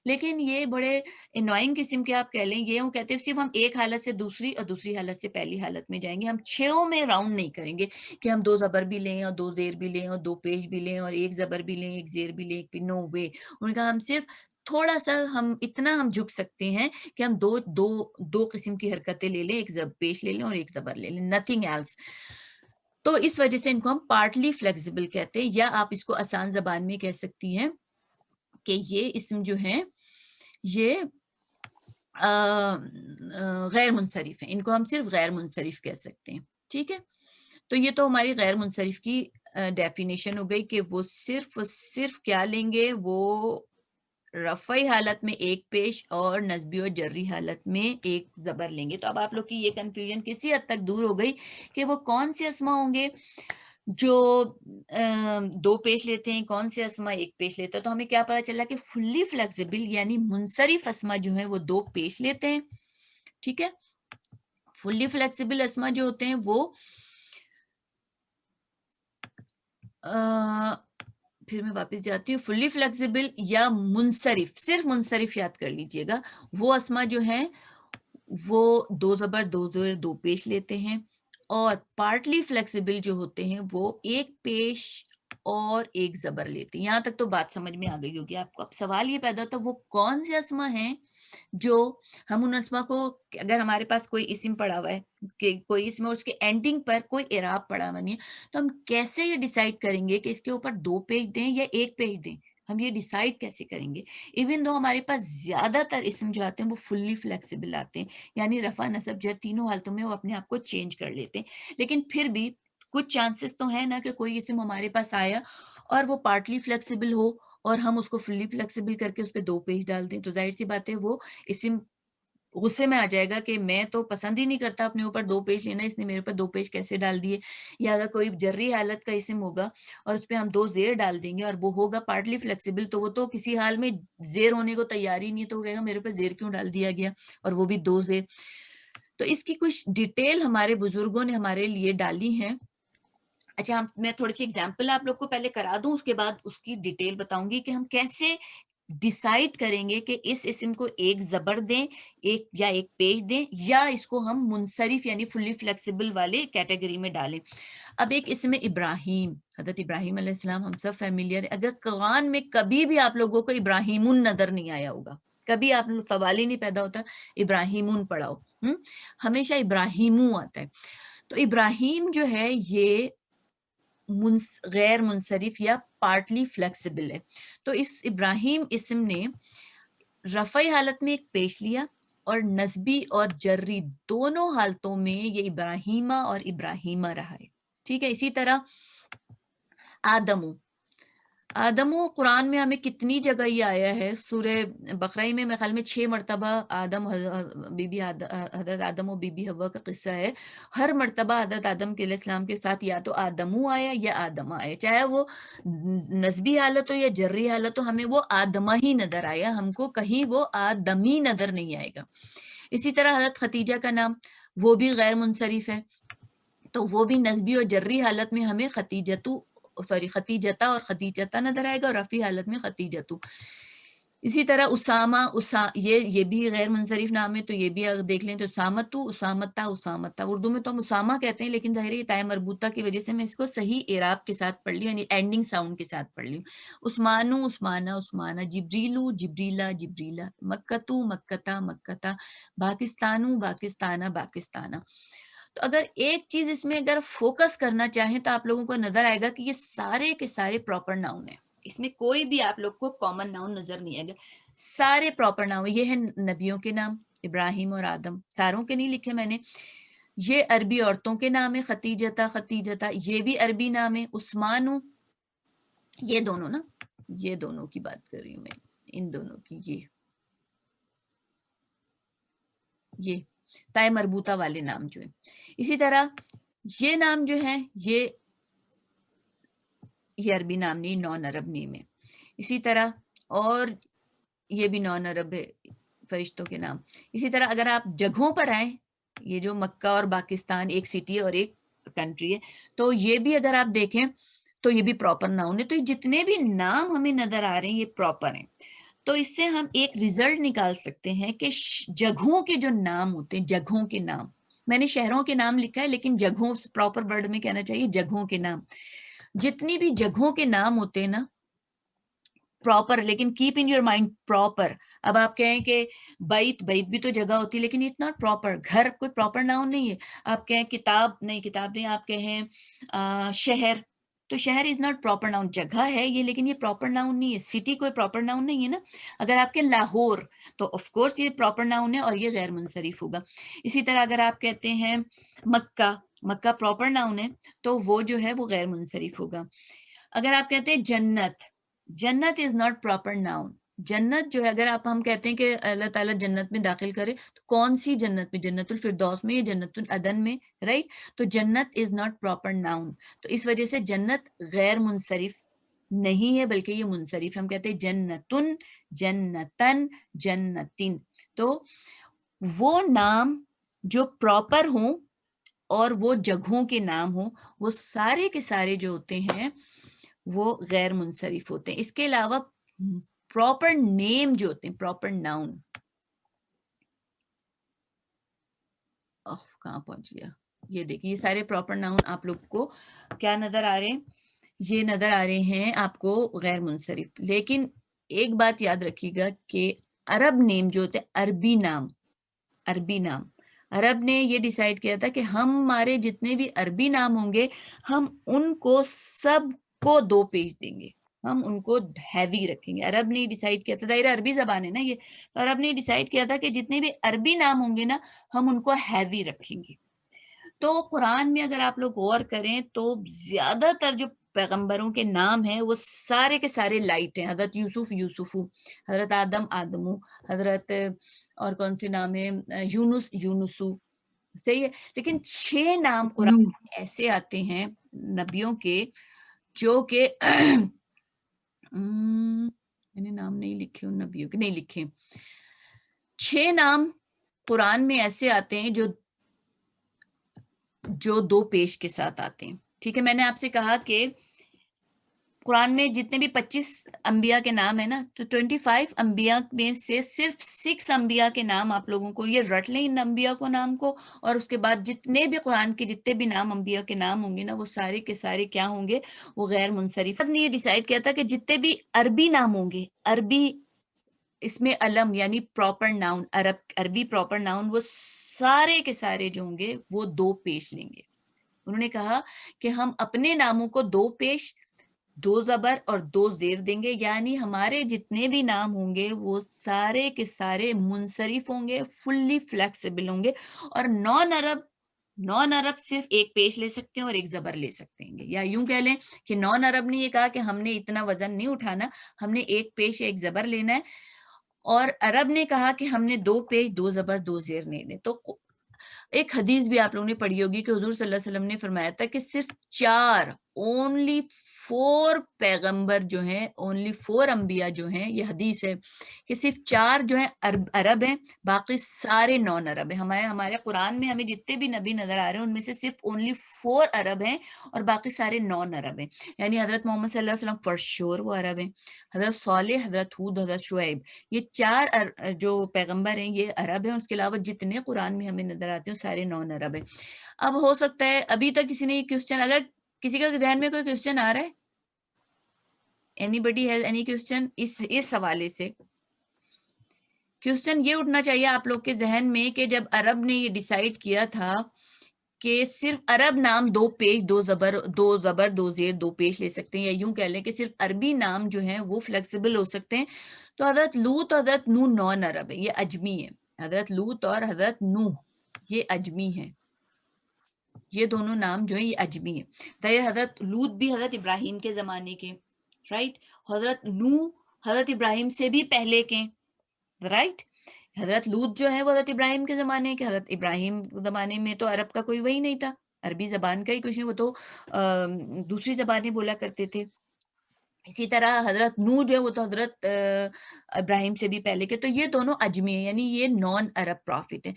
لیکن یہ بڑے انوائنگ قسم کے آپ کہہ لیں یہ ہوں کہتے ہیں صرف ہم ایک حالت سے دوسری اور دوسری حالت سے پہلی حالت میں جائیں گے, ہم چھوں میں راؤنڈ نہیں کریں گے کہ ہم 2 زبر بھی لیں اور 2 زیر بھی لیں اور 2 پیش بھی لیں اور 1 زبر بھی لیں 1 زیر بھی لیں, نو وے. ان کا ہم صرف تھوڑا سا ہم اتنا ہم جھک سکتے ہیں کہ ہم دو قسم کی حرکتیں لے لیں, ایک پیش لے لیں اور ایک زبر لے لیں, نتھنگ ایلس. تو اس وجہ سے ان کو ہم پارٹلی فلیکسیبل کہتے ہیں, یا آپ اس کو آسان زبان میں کہہ سکتی ہیں کہ یہ اسم جو ہیں یہ غیر منصرف ہیں, ان کو ہم صرف غیر منصرف کہہ سکتے ہیں. ٹھیک ہے, تو یہ تو ہماری غیر منصرف کی ڈیفینیشن ہو گئی کہ وہ صرف کیا لیں گے, وہ رفعی حالت میں ایک پیش اور نصبی اور جری حالت میں ایک زبر لیں گے. تو اب آپ لوگ کی یہ کنفیوژن کسی حد تک دور ہو گئی کہ وہ کون سے اسما ہوں گے جو 2 پیش لیتے ہیں, کون سے اسما 1 پیش لیتے ہیں. تو ہمیں کیا پتا چلا کہ فلی فلیکسیبل یعنی منصرف اسما جو ہیں وہ 2 پیش لیتے ہیں. ٹھیک ہے, فلی فلیکسیبل اسما جو ہوتے ہیں وہ پھر میں واپس جاتی ہوں, فلی فلیکسیبل یا منصرف, صرف منصرف یاد کر لیجئے گا, وہ اسما جو ہیں وہ 2 زبر 2 زیر 2 پیش لیتے ہیں. اور پارٹلی فلیکسیبل جو ہوتے ہیں وہ 1 پیش اور 1 زبر لیتے ہیں. یہاں تک تو بات سمجھ میں آ گئی ہوگی آپ کو. اب سوال یہ پیدا ہوتا ہے وہ کون سے اسما ہیں جو ہم ان اسما کو, اگر ہمارے پاس کوئی اسم پڑا ہوا ہے کہ کوئی اسم اور اس کے اینڈنگ پر کوئی اعراب پڑا ہوا نہیں ہے, تو ہم کیسے یہ ڈیسائیڈ کریں گے کہ اس کے اوپر 2 پیج دیں یا 1 پیج دیں, ہم یہ ڈیسائیڈ کیسے کریں گے؟ ایون دو ہمارے پاس زیادہ تر اسم جو آتے ہیں وہ فلی فلیکسیبل آتے ہیں, یعنی رفع نصب جر تینوں حالتوں میں وہ اپنے آپ کو چینج کر لیتے ہیں. لیکن پھر بھی کچھ چانسز تو ہے نا کہ کوئی اسم ہمارے پاس آیا اور وہ پارٹلی فلیکسیبل ہو اور ہم اس کو فلی فلیکسیبل کر کے اس پہ 2 پیج ڈال دیں, تو ظاہر سی بات ہے وہ اسم غصے میں آ جائے گا کہ میں تو پسند ہی نہیں کرتا اپنے اوپر 2 پیج لینا, اس نے میرے اوپر 2 پیج کیسے ڈال دیے. یا اگر کوئی جری حالت کا اسم ہوگا اور اس پہ ہم 2 زیر ڈال دیں گے اور وہ ہوگا پارٹلی فلیکسیبل, تو وہ تو کسی حال میں زیر ہونے کو تیار ہی نہیں, تو وہ کہے گا میرے اوپر زیر کیوں ڈال دیا گیا, اور وہ بھی 2 زیر. تو اس کی کچھ ڈیٹیل ہمارے بزرگوں نے ہمارے لیے ڈالی ہیں. اچھا, میں تھوڑی سی ایگزامپل آپ لوگ کو پہلے کرا دوں, اس کے بعد اس کی ڈیٹیل بتاؤں گی کہ ہم کیسے ڈیسائیڈ کریں گے کہ اس اسم کو 1 زبر دیں, 1 پیج دیں, یا اس کو ہم منصرف یعنی فلی فلیکسیبل والے کیٹیگری میں ڈالیں. اب ایک اسم ابراہیم, حضرت ابراہیم علیہ السلام ہم سب فیملیئر ہے. اگر قرآن میں کبھی بھی آپ لوگوں کو ابراہیمون نظر نہیں آیا ہوگا, کبھی آپ لوگ سوال ہی نہیں پیدا ہوتا ابراہیمون پڑھاؤ, ہمیشہ ابراہیمو آتا ہے. تو ابراہیم جو ہے یہ غیر منصرف یا پارٹلی فلیکسیبل ہے. تو اس ابراہیم اسم نے رفعی حالت میں 1 پیش لیا اور نصبی اور جری دونوں حالتوں میں یہ ابراہیمہ اور ابراہیمہ رہا ہے. ٹھیک ہے, اسی طرح آدمو قرآن میں ہمیں کتنی جگہ یہ آیا ہے, سورہ بقرہ میں میرے خیال میں 6 مرتبہ حضرت آدم و بی بی حوا کا قصہ ہے. ہر مرتبہ حضرت آدم علیہ السلام کے ساتھ یا تو آدمو آیا یا آدم آیا, چاہے وہ نسبی حالت ہو یا جری حالت ہو, ہمیں وہ آدمہ ہی نظر آیا, ہم کو کہیں وہ آدمی نظر نہیں آئے گا. اسی طرح حضرت خدیجہ کا نام وہ بھی غیر منصرف ہے, تو وہ بھی نسبی اور جری حالت میں ہمیں خدیجتا اور خدیجتا نظر آئے گا, اور رفعی حالت میں خدیجتو. اسی طرح اسامہ یہ بھی غیر منصرف نام ہے, تو یہ بھی اگر دیکھ لیں تو اسامتا. اردو میں تو ہم اسامہ کہتے ہیں, لیکن ظاہر ہے تائے مربوطہ کی وجہ سے میں اس کو صحیح اعراب کے ساتھ پڑھ لی, یعنی اینڈنگ ساؤنڈ کے ساتھ پڑھ لی. عثمانو عثمانہ, جبریلو جبریلا, مکتا, پاکستانہ. تو اگر ایک چیز اس میں اگر فوکس کرنا چاہیں تو آپ لوگوں کو نظر آئے گا کہ یہ سارے کے سارے پراپر ناؤن ہیں, اس میں کوئی بھی آپ لوگ کو کامن ناؤن نظر نہیں آئے گا, سارے پراپر ناؤن. یہ ہیں نبیوں کے نام, ابراہیم اور آدم, ساروں کے نہیں لکھے میں نے. یہ عربی عورتوں کے نام ہے, خدیجتا, یہ بھی عربی نام ہے. عثمانو, یہ دونوں کی بات کر رہی ہوں میں, ان دونوں کی, یہ تائے مربوطہ والے نام جو ہیں. اسی طرح یہ نام جو ہیں یہ عربی نام نہیں, نان عرب نیم ہے. اسی طرح اور یہ بھی نان عرب ہے, فرشتوں کے نام. اسی طرح اگر آپ جگہوں پر آئیں, یہ جو مکہ اور پاکستان ایک سٹی ہے اور ایک کنٹری ہے, تو یہ بھی اگر آپ دیکھیں تو یہ بھی پراپر ناؤن ہے. تو یہ جتنے بھی نام ہمیں نظر آ رہے ہیں یہ پراپر ہیں. تو اس سے ہم ایک ریزلٹ نکال سکتے ہیں کہ جگہوں کے جو نام ہوتے ہیں، جگہوں کے نام، میں نے شہروں کے نام لکھا ہے لیکن جگہوں پراپر ورڈ میں کہنا چاہیے جگہوں کے نام، جتنی بھی جگہوں کے نام ہوتے ہیں نا پراپر، لیکن keep in your mind proper. اب آپ کہیں کہ بیت بھی تو جگہ ہوتی ہے لیکن اٹس ناٹ پراپر. گھر کوئی پراپر ناؤن نہیں ہے. آپ کہیں کتاب نہیں، آپ کہیں شہر، تو شہر از ناٹ پراپر ناؤن. جگہ ہے یہ لیکن یہ پراپر ناؤن نہیں ہے. سٹی کوئی پراپر ناؤن نہیں ہے نا. اگر آپ کے لاہور تو آف کورس یہ پراپر ناؤن ہے اور یہ غیر منصرف ہوگا. اسی طرح اگر آپ کہتے ہیں مکہ پراپر ناؤن ہے تو وہ جو ہے وہ غیر منصرف ہوگا. اگر آپ کہتے ہیں جنت از ناٹ پراپر ناؤن. جنت جو ہے اگر ہم کہتے ہیں کہ اللہ تعالیٰ جنت میں داخل کرے تو کون سی جنت میں؟ جنت الفردوس میں یا جنت العدن میں، رائٹ؟ تو جنت از ناٹ پراپر ناؤن. تو اس وجہ سے جنت غیر منصرف نہیں ہے بلکہ یہ منصرف. ہم کہتے ہیں جنتن، جنتن، جنتن. تو وہ نام جو پراپر ہوں اور وہ جگہوں کے نام ہوں وہ سارے کے سارے جو ہوتے ہیں وہ غیر منصرف ہوتے ہیں. اس کے علاوہ پراپر نیم جو ہوتے ہیں، پراپر ناؤن، کہاں پہنچ گیا؟ یہ دیکھیں، یہ سارے پراپر ناؤن آپ لوگ کو کیا نظر آ رہے ہیں؟ یہ نظر آ رہے ہیں آپ کو غیر منصرف. لیکن ایک بات یاد رکھیے گا کہ عرب نیم جو ہوتے ہیں، عربی نام، عرب نے یہ ڈیسائیڈ کیا تھا کہ ہمارے جتنے بھی عربی نام ہوں گے ہم ان کو سب کو 2 پیج دیں گے، ہم ان کو ہیوی رکھیں گے. عرب نے ڈیسائیڈ کیا تھا، ظاہر عربی زبان ہے نا یہ، تو عرب نے ڈیسائیڈ کیا تھا کہ جتنے بھی عربی نام ہوں گے نا ہم ان کو ہیوی رکھیں گے. تو قرآن میں اگر آپ لوگ غور کریں تو زیادہ تر جو پیغمبروں کے نام ہیں وہ سارے کے سارے لائٹ ہیں. حضرت یوسف یوسفو، حضرت آدم آدمو، حضرت اور کون سی نام ہے، یونس یونسو، صحیح ہے. لیکن 6 نام قرآن میں ایسے آتے ہیں نبیوں کے جو کہ میں نے نام نہیں لکھے ان نبیوں کے، نہیں لکھے. 6 نام قرآن میں ایسے آتے ہیں جو 2 پیش کے ساتھ آتے ہیں. ٹھیک ہے، میں نے آپ سے کہا کہ قرآن میں جتنے بھی 25 انبیاء کے نام ہیں نا تو 25 انبیاء میں سے صرف 6 انبیاء کے نام آپ لوگوں کو یہ رٹ لیں، ان انبیاء کو نام کو، اور اس کے بعد جتنے بھی قرآن کے جتنے بھی نام انبیاء کے نام ہوں گے نا وہ سارے کے سارے کیا ہوں گے؟ وہ غیر منصرف. نے یہ ڈیسائیڈ کیا تھا کہ جتنے بھی عربی نام ہوں گے، عربی اس میں علم یعنی پراپر ناؤن، عربی پراپر ناؤن، وہ سارے کے سارے جو ہوں گے وہ 2 پیش لیں گے. انہوں نے کہا کہ ہم اپنے ناموں کو 2 پیش، 2 زبر اور 2 زیر دیں گے، یعنی ہمارے جتنے بھی نام ہوں گے وہ سارے کے سارے منصرف ہوں گے، فلی فلیکسیبل ہوں گے. اور نان عرب صرف 1 پیش لے سکتے ہیں اور 1 زبر لے سکتے ہیں. یا یوں کہہ لیں کہ نان عرب نے یہ کہا کہ ہم نے اتنا وزن نہیں اٹھانا، ہم نے 1 پیش 1 زبر لینا ہے، اور عرب نے کہا کہ ہم نے 2 پیش 2 زبر 2 زیر لینے. تو ایک حدیث بھی آپ لوگوں نے پڑھی ہوگی کہ حضور صلی اللہ علیہ وسلم نے فرمایا تھا کہ صرف 4 only 4 پیغمبر جو ہیں، only 4 انبیاء جو ہیں، یہ حدیث ہے کہ صرف 4 جو ہیں عرب ہیں، باقی سارے نان عرب ہیں. ہمارے قرآن میں ہمیں جتنے بھی نبی نظر آ رہے ہیں ان میں سے صرف only 4 عرب ہیں اور باقی سارے نان عرب ہیں. یعنی حضرت محمد صلی اللہ علیہ وسلم فار شور وہ عرب ہیں، حضرت صالح، حضرت ہود، حضرت شعیب، یہ 4 جو پیغمبر ہیں یہ عرب ہیں. اس کے علاوہ جتنے قرآن میں ہمیں نظر آتے ہیں سارے نان عرب ہیں. اب ہو سکتا ہے ابھی تک کسی نے یہ کوسچن، اگر کسی کا ذہن میں کوئی کوسچن آ رہا ہے، anybody has any question اس حوالے سے؟ کوسچن یہ اٹھنا چاہیے آپ لوگ کے ذہن میں کہ جب عرب نے یہ ڈیسائیڈ کیا تھا کہ صرف عرب نام 2 پیش 2 زبر 2 زیر 2 پیش لے سکتے ہیں، یا یوں کہہ لیں کہ صرف عربی نام جو ہیں وہ فلیکسیبل ہو سکتے ہیں، تو حضرت لوط اور حضرت نوح نان عرب ہے، یہ اجمی ہے. حضرت لوط اور حضرت نوح یہ اجمی ہیں، یہ دونوں نام جو ہیں یہ اجمی ہیں. ظاہر حضرت لوط بھی حضرت ابراہیم کے زمانے کے، رائٹ. حضرت نوح حضرت ابراہیم سے بھی پہلے کے، رائٹ. حضرت لوط جو ہے وہ حضرت ابراہیم کے زمانے کے. حضرت ابراہیم زمانے میں تو عرب کا کوئی وہی نہیں تھا، عربی زبان کا ہی کچھ نہیں، وہ تو دوسری زبانیں بولا کرتے تھے. اسی طرح حضرت نوح جو ہے وہ تو حضرت ابراہیم سے بھی پہلے کے. تو یہ دونوں اجمی ہیں، یعنی یہ نان عرب پرافٹ ہیں.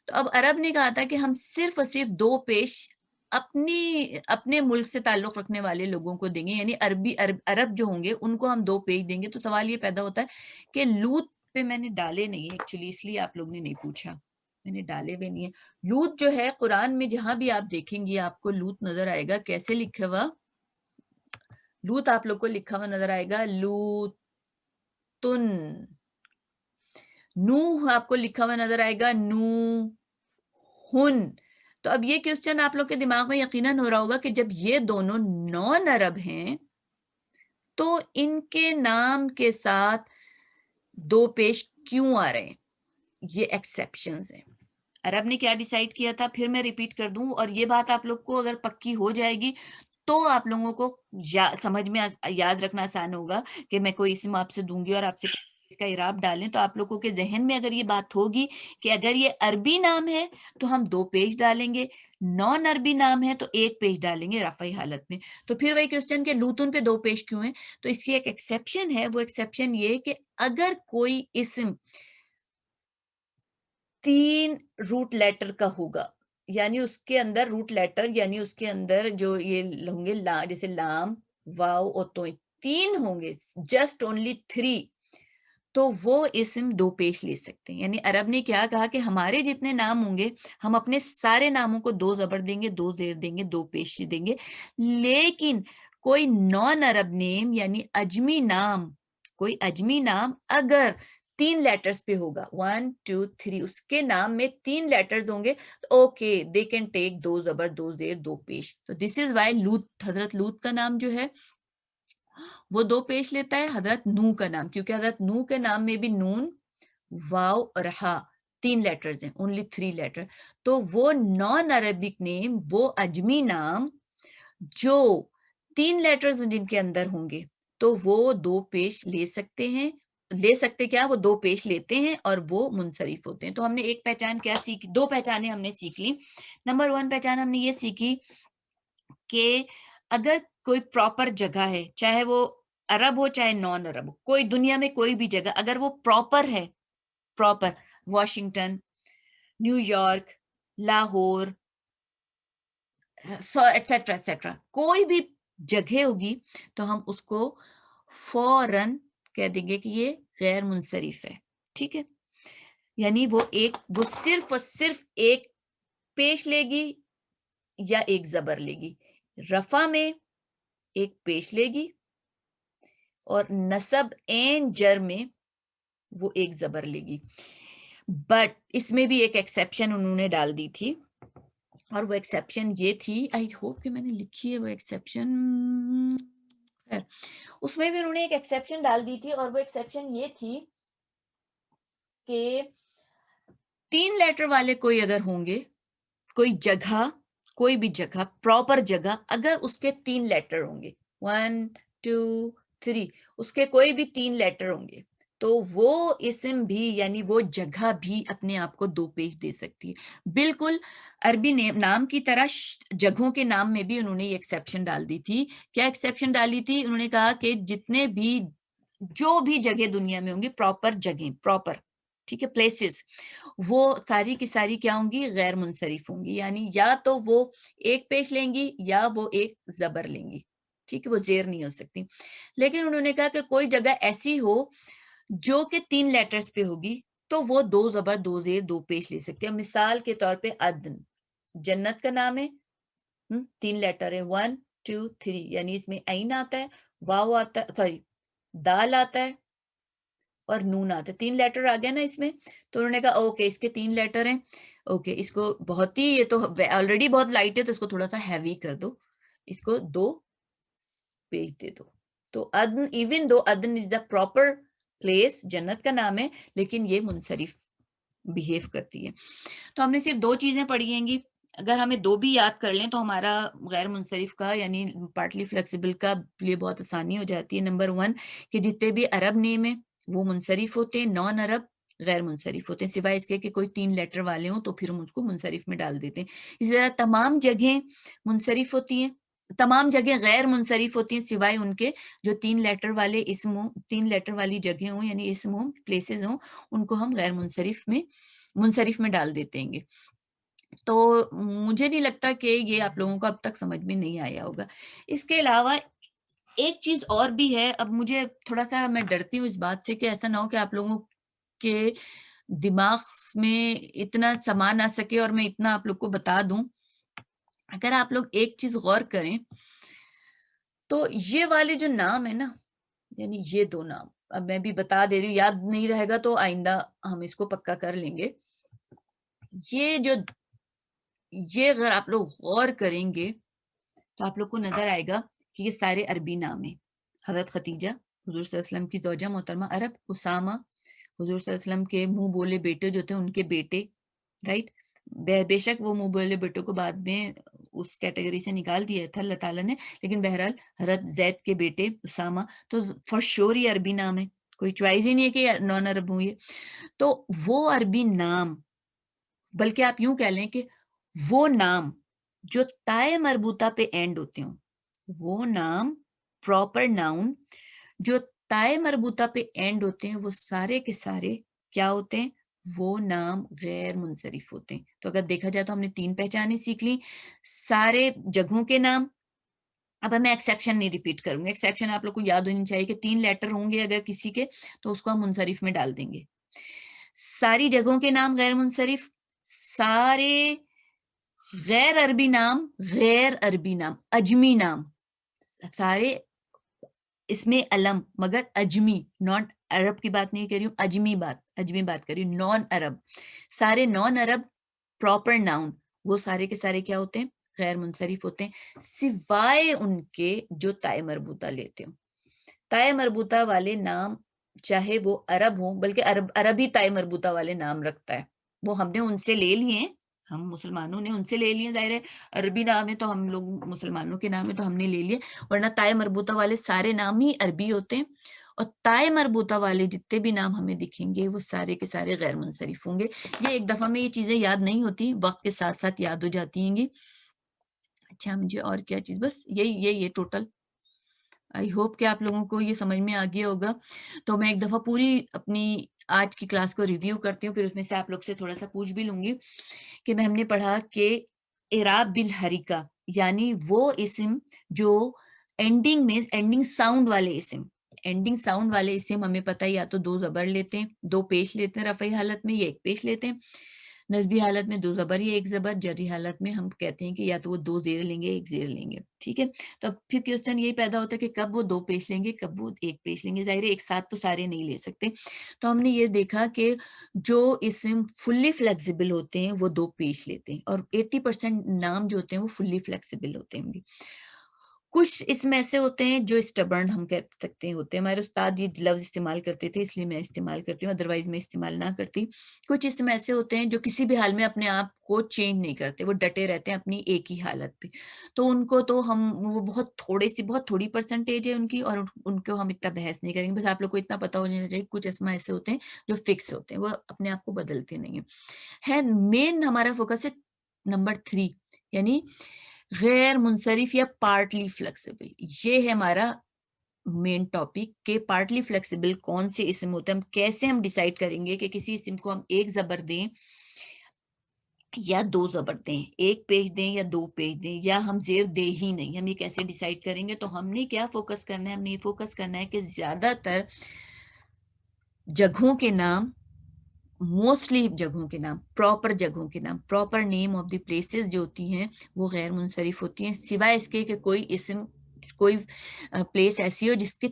تو اب عرب نے کہا تھا کہ ہم صرف اور صرف 2 پیش اپنے ملک سے تعلق رکھنے والے لوگوں کو دیں گے، یعنی عرب جو ہوں گے ان کو ہم 2 پیج دیں گے. تو سوال یہ پیدا ہوتا ہے کہ لوط پہ میں نے ڈالے نہیں ایکچولی، اس لیے آپ لوگ نے نہیں پوچھا، میں نے ڈالے بھی نہیں ہے. لوط جو ہے قرآن میں جہاں بھی آپ دیکھیں گی آپ کو لوط نظر آئے گا. کیسے لکھا ہوا لوط آپ لوگ کو لکھا ہوا نظر آئے گا، لوتن. نوح آپ کو لکھا ہوا نظر آئے گا، نوحن. تو اب یہ کوسچن آپ لوگ کے دماغ میں یقیناً ہو رہا ہوگا کہ جب یہ دونوں نان عرب ہیں تو ان کے نام کے ساتھ 2 پیش کیوں آ رہے ہیں؟ یہ ایکسیپشنز ہیں. عرب نے کیا ڈیسائیڈ کیا تھا، پھر میں ریپیٹ کر دوں، اور یہ بات آپ لوگ کو اگر پکی ہو جائے گی تو آپ لوگوں کو سمجھ میں یاد رکھنا آسان ہوگا کہ میں کوئی اسم آپ سے دوں گی اور آپ سے اس کا اعراب ڈالیں تو آپ لوگوں کے ذہن میں اگر یہ بات ہوگی کہ اگر یہ عربی نام ہے تو ہم 2 پیج ڈالیں گے، نان عربی نام ہے تو 1 پیج ڈالیں گے رفعی حالت میں. تو پھر وہی کوسچن کہ لوتن پہ 2 پیج کیوں ہیں؟ تو اس کی ایک ایکسیپشن ہے. وہ ایکسیپشن یہ کہ اگر کوئی اسم 3 روٹ لیٹر کا ہوگا، یعنی اس کے اندر روٹ لیٹر، یعنی اس کے اندر جو یہ ہوں گے جیسے لام، واو اور تو 3 ہوں گے، جسٹ اونلی 3، تو وہ اسم 2 پیش لے سکتے ہیں. یعنی عرب نے کیا کہا کہ ہمارے جتنے نام ہوں گے ہم اپنے سارے ناموں کو 2 زبر دیں گے، 2 زیر دیں گے، 2 پیش دیں گے. لیکن کوئی نان عرب نیم یعنی اجمی نام، کوئی اجمی نام اگر 3 لیٹرز پہ ہوگا، 1 2 3، اس کے نام میں 3 لیٹرز ہوں گے، اوکے دے کین ٹیک 2 زبر، 2 زیر، 2 پیش. تو دس از وائی لوط، حضرت لوط کا نام جو ہے وہ 2 پیش لیتا ہے. حضرت نوح کا نام، کیونکہ حضرت نوح کے نام میں بھی نون، واو اور ہا 3 لیٹرز ہیں، اونلی 3 لیٹر. تو وہ نان عربک نیم، وہ اجمی نام جو 3 لیٹرز جن کے اندر ہوں گے تو وہ 2 پیش لے سکتے ہیں. لے سکتے کیا، وہ 2 پیش لیتے ہیں اور وہ منصرف ہوتے ہیں. تو ہم نے ایک پہچان کیا سیکھی، 2 پہچانیں ہم نے سیکھ لی. نمبر 1 پہچان ہم نے یہ سیکھی کہ اگر کوئی پراپر جگہ ہے، چاہے وہ عرب ہو چاہے نان عرب ہو، کوئی دنیا میں کوئی بھی جگہ اگر وہ پراپر ہے، proper Washington, new York, Lahore, etcetera etcetera, کوئی بھی جگہ ہوگی تو ہم اس کو فوراً کہہ دیں گے کہ یہ غیر منصرف ہے. ٹھیک ہے، یعنی وہ صرف اور صرف 1 پیش لے گی یا 1 زبر لے گی. رفع میں 1 پیش لے گی اور نصب این جر میں وہ 1 زبر لے گی. بٹ اس میں بھی ایک ایکسیپشن انہوں نے ڈال دی تھی، اور وہ ایکسیپشن یہ تھی، آئی ہوپ کہ میں نے لکھی ہے وہ ایکسیپشن، اس میں بھی انہوں نے ایک ایکسیپشن ڈال دی تھی، اور وہ ایکسیپشن یہ تھی کہ 3 لیٹر والے کوئی اگر ہوں گے، کوئی جگہ، کوئی بھی جگہ، پراپر جگہ، اگر اس کے 3 لیٹر ہوں گے، 1 2 3، اس کے کوئی بھی 3 لیٹر ہوں گے تو وہ اسم بھی یعنی وہ جگہ بھی اپنے آپ کو 2 پیج دے سکتی ہے. بالکل عربی نام کی طرح جگہوں کے نام میں بھی انہوں نے یہ ایکسیپشن ڈال دی تھی. کیا ایکسیپشن ڈالی تھی؟ انہوں نے کہا کہ جتنے بھی جو بھی جگہ دنیا میں ہوں گی، پراپر جگہیں، پراپر، ٹھیک ہے، پلیسز، وہ ساری کی ساری کیا ہوں گی؟ غیر منصرف ہوں گی. یعنی یا تو وہ 1 پیش لیں گی یا وہ 1 زبر لیں گی. ٹھیک ہے، وہ زیر نہیں ہو سکتی. لیکن انہوں نے کہا کہ کوئی جگہ ایسی ہو جو کہ 3 لیٹرز پہ ہوگی تو وہ 2 زبر، 2 زیر، 2 پیش لے سکتے ہیں. مثال کے طور پہ عدن، جنت کا نام ہے، 3 لیٹر ہے، 1 2 3، یعنی اس میں عین آتا ہے، واو آتا ہے، سوری دال آتا ہے اور نون آتا ہے. 3 لیٹر آ گیا نا اس میں. تو انہوں نے کہا اوکے اس کے 3 لیٹر ہیں، اوکے اس کو بہت ہی، یہ تو آلریڈی بہت لائٹ ہے تو اس کو تھوڑا سا ہیوی کر دو، اس کو 2 پیج دے دو. تو عدن، ایون دو عدن از دا پراپر پلیس، جنت کا نام ہے، لیکن یہ منصرف بیہیو کرتی ہے. تو ہم نے صرف 2 چیزیں پڑھی ہیں گی، اگر ہمیں 2 بھی یاد کر لیں تو ہمارا غیر منصرف کا یعنی پارٹلی فلیکسیبل کا لیے بہت آسانی ہو جاتی ہے. نمبر 1 کہ جتنے بھی عرب نیم ہیں وہ منصرف ہوتے ہیں، نان عرب غیر منصرف ہوتے ہیں، سوائے اس کے کہ کوئی 3 لیٹر والے ہوں تو پھر ہم اس کو منصرف میں ڈال دیتے ہیں. اسی طرح تمام جگہیں منصرف ہوتی ہیں، تمام جگہیں غیر منصرف ہوتی ہیں سوائے ان کے جو 3 لیٹر والے اسم ہوں، 3 لیٹر والی جگہیں ہوں یعنی اسم ہوں، پلیسز ہوں، ان کو ہم غیر منصرف میں ڈال دیتے ہیں. تو مجھے نہیں لگتا کہ یہ آپ لوگوں کو اب تک سمجھ میں نہیں آیا ہوگا. اس کے علاوہ ایک چیز اور بھی ہے. اب مجھے تھوڑا سا میں ڈرتی ہوں اس بات سے کہ ایسا نہ ہو کہ آپ لوگوں کے دماغ میں اتنا سما نہ سکے اور میں اتنا آپ لوگ کو بتا دوں. اگر آپ لوگ ایک چیز غور کریں تو یہ والے جو نام ہے نا، یعنی یہ دو نام اب میں بھی بتا دے رہی ہوں، یاد نہیں رہے گا تو آئندہ ہم اس کو پکا کر لیں گے. یہ اگر آپ لوگ غور کریں گے تو آپ لوگ کو نظر آئے گا کہ یہ سارے عربی نام ہیں. حضرت خدیجہ حضور صلی اللہ علیہ وسلم کی زوجہ محترمہ عرب. اسامہ حضور صلی اللہ علیہ وسلم کے منہ بولے بیٹے جو تھے ان کے بیٹے، رائٹ. بے شک وہ منہ بولے بیٹوں کو بعد میں اس کیٹیگری سے نکال دیا تھا اللہ تعالیٰ نے، لیکن بہرحال حضرت زید کے بیٹے اسامہ تو فار شور یہ عربی نام ہے، کوئی چوائس ہی نہیں ہے کہ نان عرب ہوں. یہ تو وہ عربی نام، بلکہ آپ یوں کہہ لیں کہ وہ نام جو تائے مربوطہ پہ اینڈ ہوتے ہوں، وہ نام پراپر ناؤن جو تائے مربوطہ پہ اینڈ ہوتے ہیں، وہ سارے کے سارے کیا ہوتے ہیں؟ وہ نام غیر منصرف ہوتے ہیں. تو اگر دیکھا جائے تو ہم نے 3 پہچانیں سیکھ لی، سارے جگہوں کے نام. اب میں ایکسیپشن نہیں ریپیٹ کروں گی، ایکسیپشن آپ لوگ کو یاد ہونی چاہیے کہ 3 لیٹر ہوں گے اگر کسی کے تو اس کو ہم منصرف میں ڈال دیں گے. ساری جگہوں کے نام غیر منصرف، سارے غیر عربی نام اجمی نام، سارے اس میں علم مگر اجمی، ناٹ عرب کی بات نہیں کر رہی ہوں، اجمی بات کر رہی ہوں، نان عرب. سارے نان عرب پراپر ناؤن وہ سارے کے سارے کیا ہوتے ہیں؟ غیر منصرف ہوتے ہیں، سوائے ان کے جو تائے مربوطہ لیتے ہوں. تائے مربوطہ والے نام چاہے وہ عرب ہوں، بلکہ عرب ہی تائے مربوطہ والے نام رکھتا ہے، وہ ہم نے ان سے لے لیے ہیں، ہم مسلمانوں نے ان سے لے لیے. ظاہر ہے عربی نام ہے تو ہم لوگ مسلمانوں کے نام ہے تو ہم نے لے لیے، ورنہ تائے مربوطہ والے سارے نام ہی عربی ہوتے ہیں. اور تائے مربوطہ والے جتنے بھی نام ہمیں دکھیں گے وہ سارے کے سارے غیر منصرف ہوں گے. یہ ایک دفعہ میں یہ چیزیں یاد نہیں ہوتی، وقت کے ساتھ ساتھ یاد ہو جاتی ہیں گی. اچھا مجھے اور کیا چیز، بس یہی ٹوٹل. آئی ہوپ کہ آپ لوگوں کو یہ سمجھ میں آ گیا ہوگا. تو میں ایک دفعہ پوری اپنی آج کی کلاس کو ریویو کرتی ہوں، پھر اس میں سے آپ لوگ سے تھوڑا سا پوچھ بھی لوں گی کہ ہم نے پڑھا کہ اعراب بالحرکہ یعنی وہ اسم جو اینڈنگ ساؤنڈ والے اسم ہمیں پتہ ہے یا تو 2 زبر لیتے ہیں، 2 پیش لیتے ہیں رفعی حالت میں، یا 1 پیش لیتے ہیں. نصبی حالت میں 2 زبر یا 1 زبر، جری حالت میں ہم کہتے ہیں کہ یا تو وہ 2 زیر لیں گے 1 زیر لیں گے. ٹھیک ہے، تو پھر کوسچن یہی پیدا ہوتا ہے کہ کب وہ 2 پیش لیں گے، کب وہ 1 پیش لیں گے. ظاہر ہے ایک ساتھ تو سارے نہیں لے سکتے. تو ہم نے یہ دیکھا کہ جو اسم فلی فلیکسیبل ہوتے ہیں وہ 2 پیش لیتے ہیں، اور 80% نام جو ہوتے ہیں وہ فلی فلیکسیبل ہوتے ہیں. کچھ اسم ایسے ہوتے ہیں جو اسٹبرن ہم کہہ سکتے ہیں ہوتے ہیں. ہمارے استاد یہ لفظ استعمال کرتے تھے اس لیے میں استعمال کرتی ہوں، ادروائز میں استعمال نہ کرتی. کچھ اسم ایسے ہوتے ہیں جو کسی بھی حال میں اپنے آپ کو چینج نہیں کرتے، وہ ڈٹے رہتے ہیں اپنی ایک ہی حالت پہ. تو ان کو تو ہم وہ بہت تھوڑی پرسنٹیج ہے ان کی، اور ان کو ہم اتنا بحث نہیں کریں گے. بس آپ لوگ کو اتنا پتا ہو جانا چاہیے کچھ اسما ایسے ہوتے ہیں جو فکس ہوتے ہیں، وہ اپنے آپ کو بدلتے نہیں ہیں. مین ہمارا فوکس ہے نمبر 3 یعنی غیر منصرف یا پارٹلی فلیکسیبل. یہ ہے ہمارا مین ٹاپک کہ پارٹلی فلیکسیبل کون سے اسم ہوتے ہیں. ہم کیسے ڈیسائیڈ کریں گے کہ کسی اسم کو ہم 1 زبر دیں یا 2 زبر دیں، 1 پیج دیں یا 2 پیج دیں، یا ہم زیر دے ہی نہیں. ہم یہ کیسے ڈیسائیڈ کریں گے؟ تو ہم نے کیا فوکس کرنا ہے؟ ہم نے یہ فوکس کرنا ہے کہ زیادہ تر جگہوں کے نام، موسٹلی جگہوں کے نام، پراپر جگہوں کے نام، proper name of the places جو ہوتی ہیں وہ غیر منصرف ہوتی ہیں، سوائے اس کے کہ کوئی اسم، کوئی پلیس ایسی ہو جس کے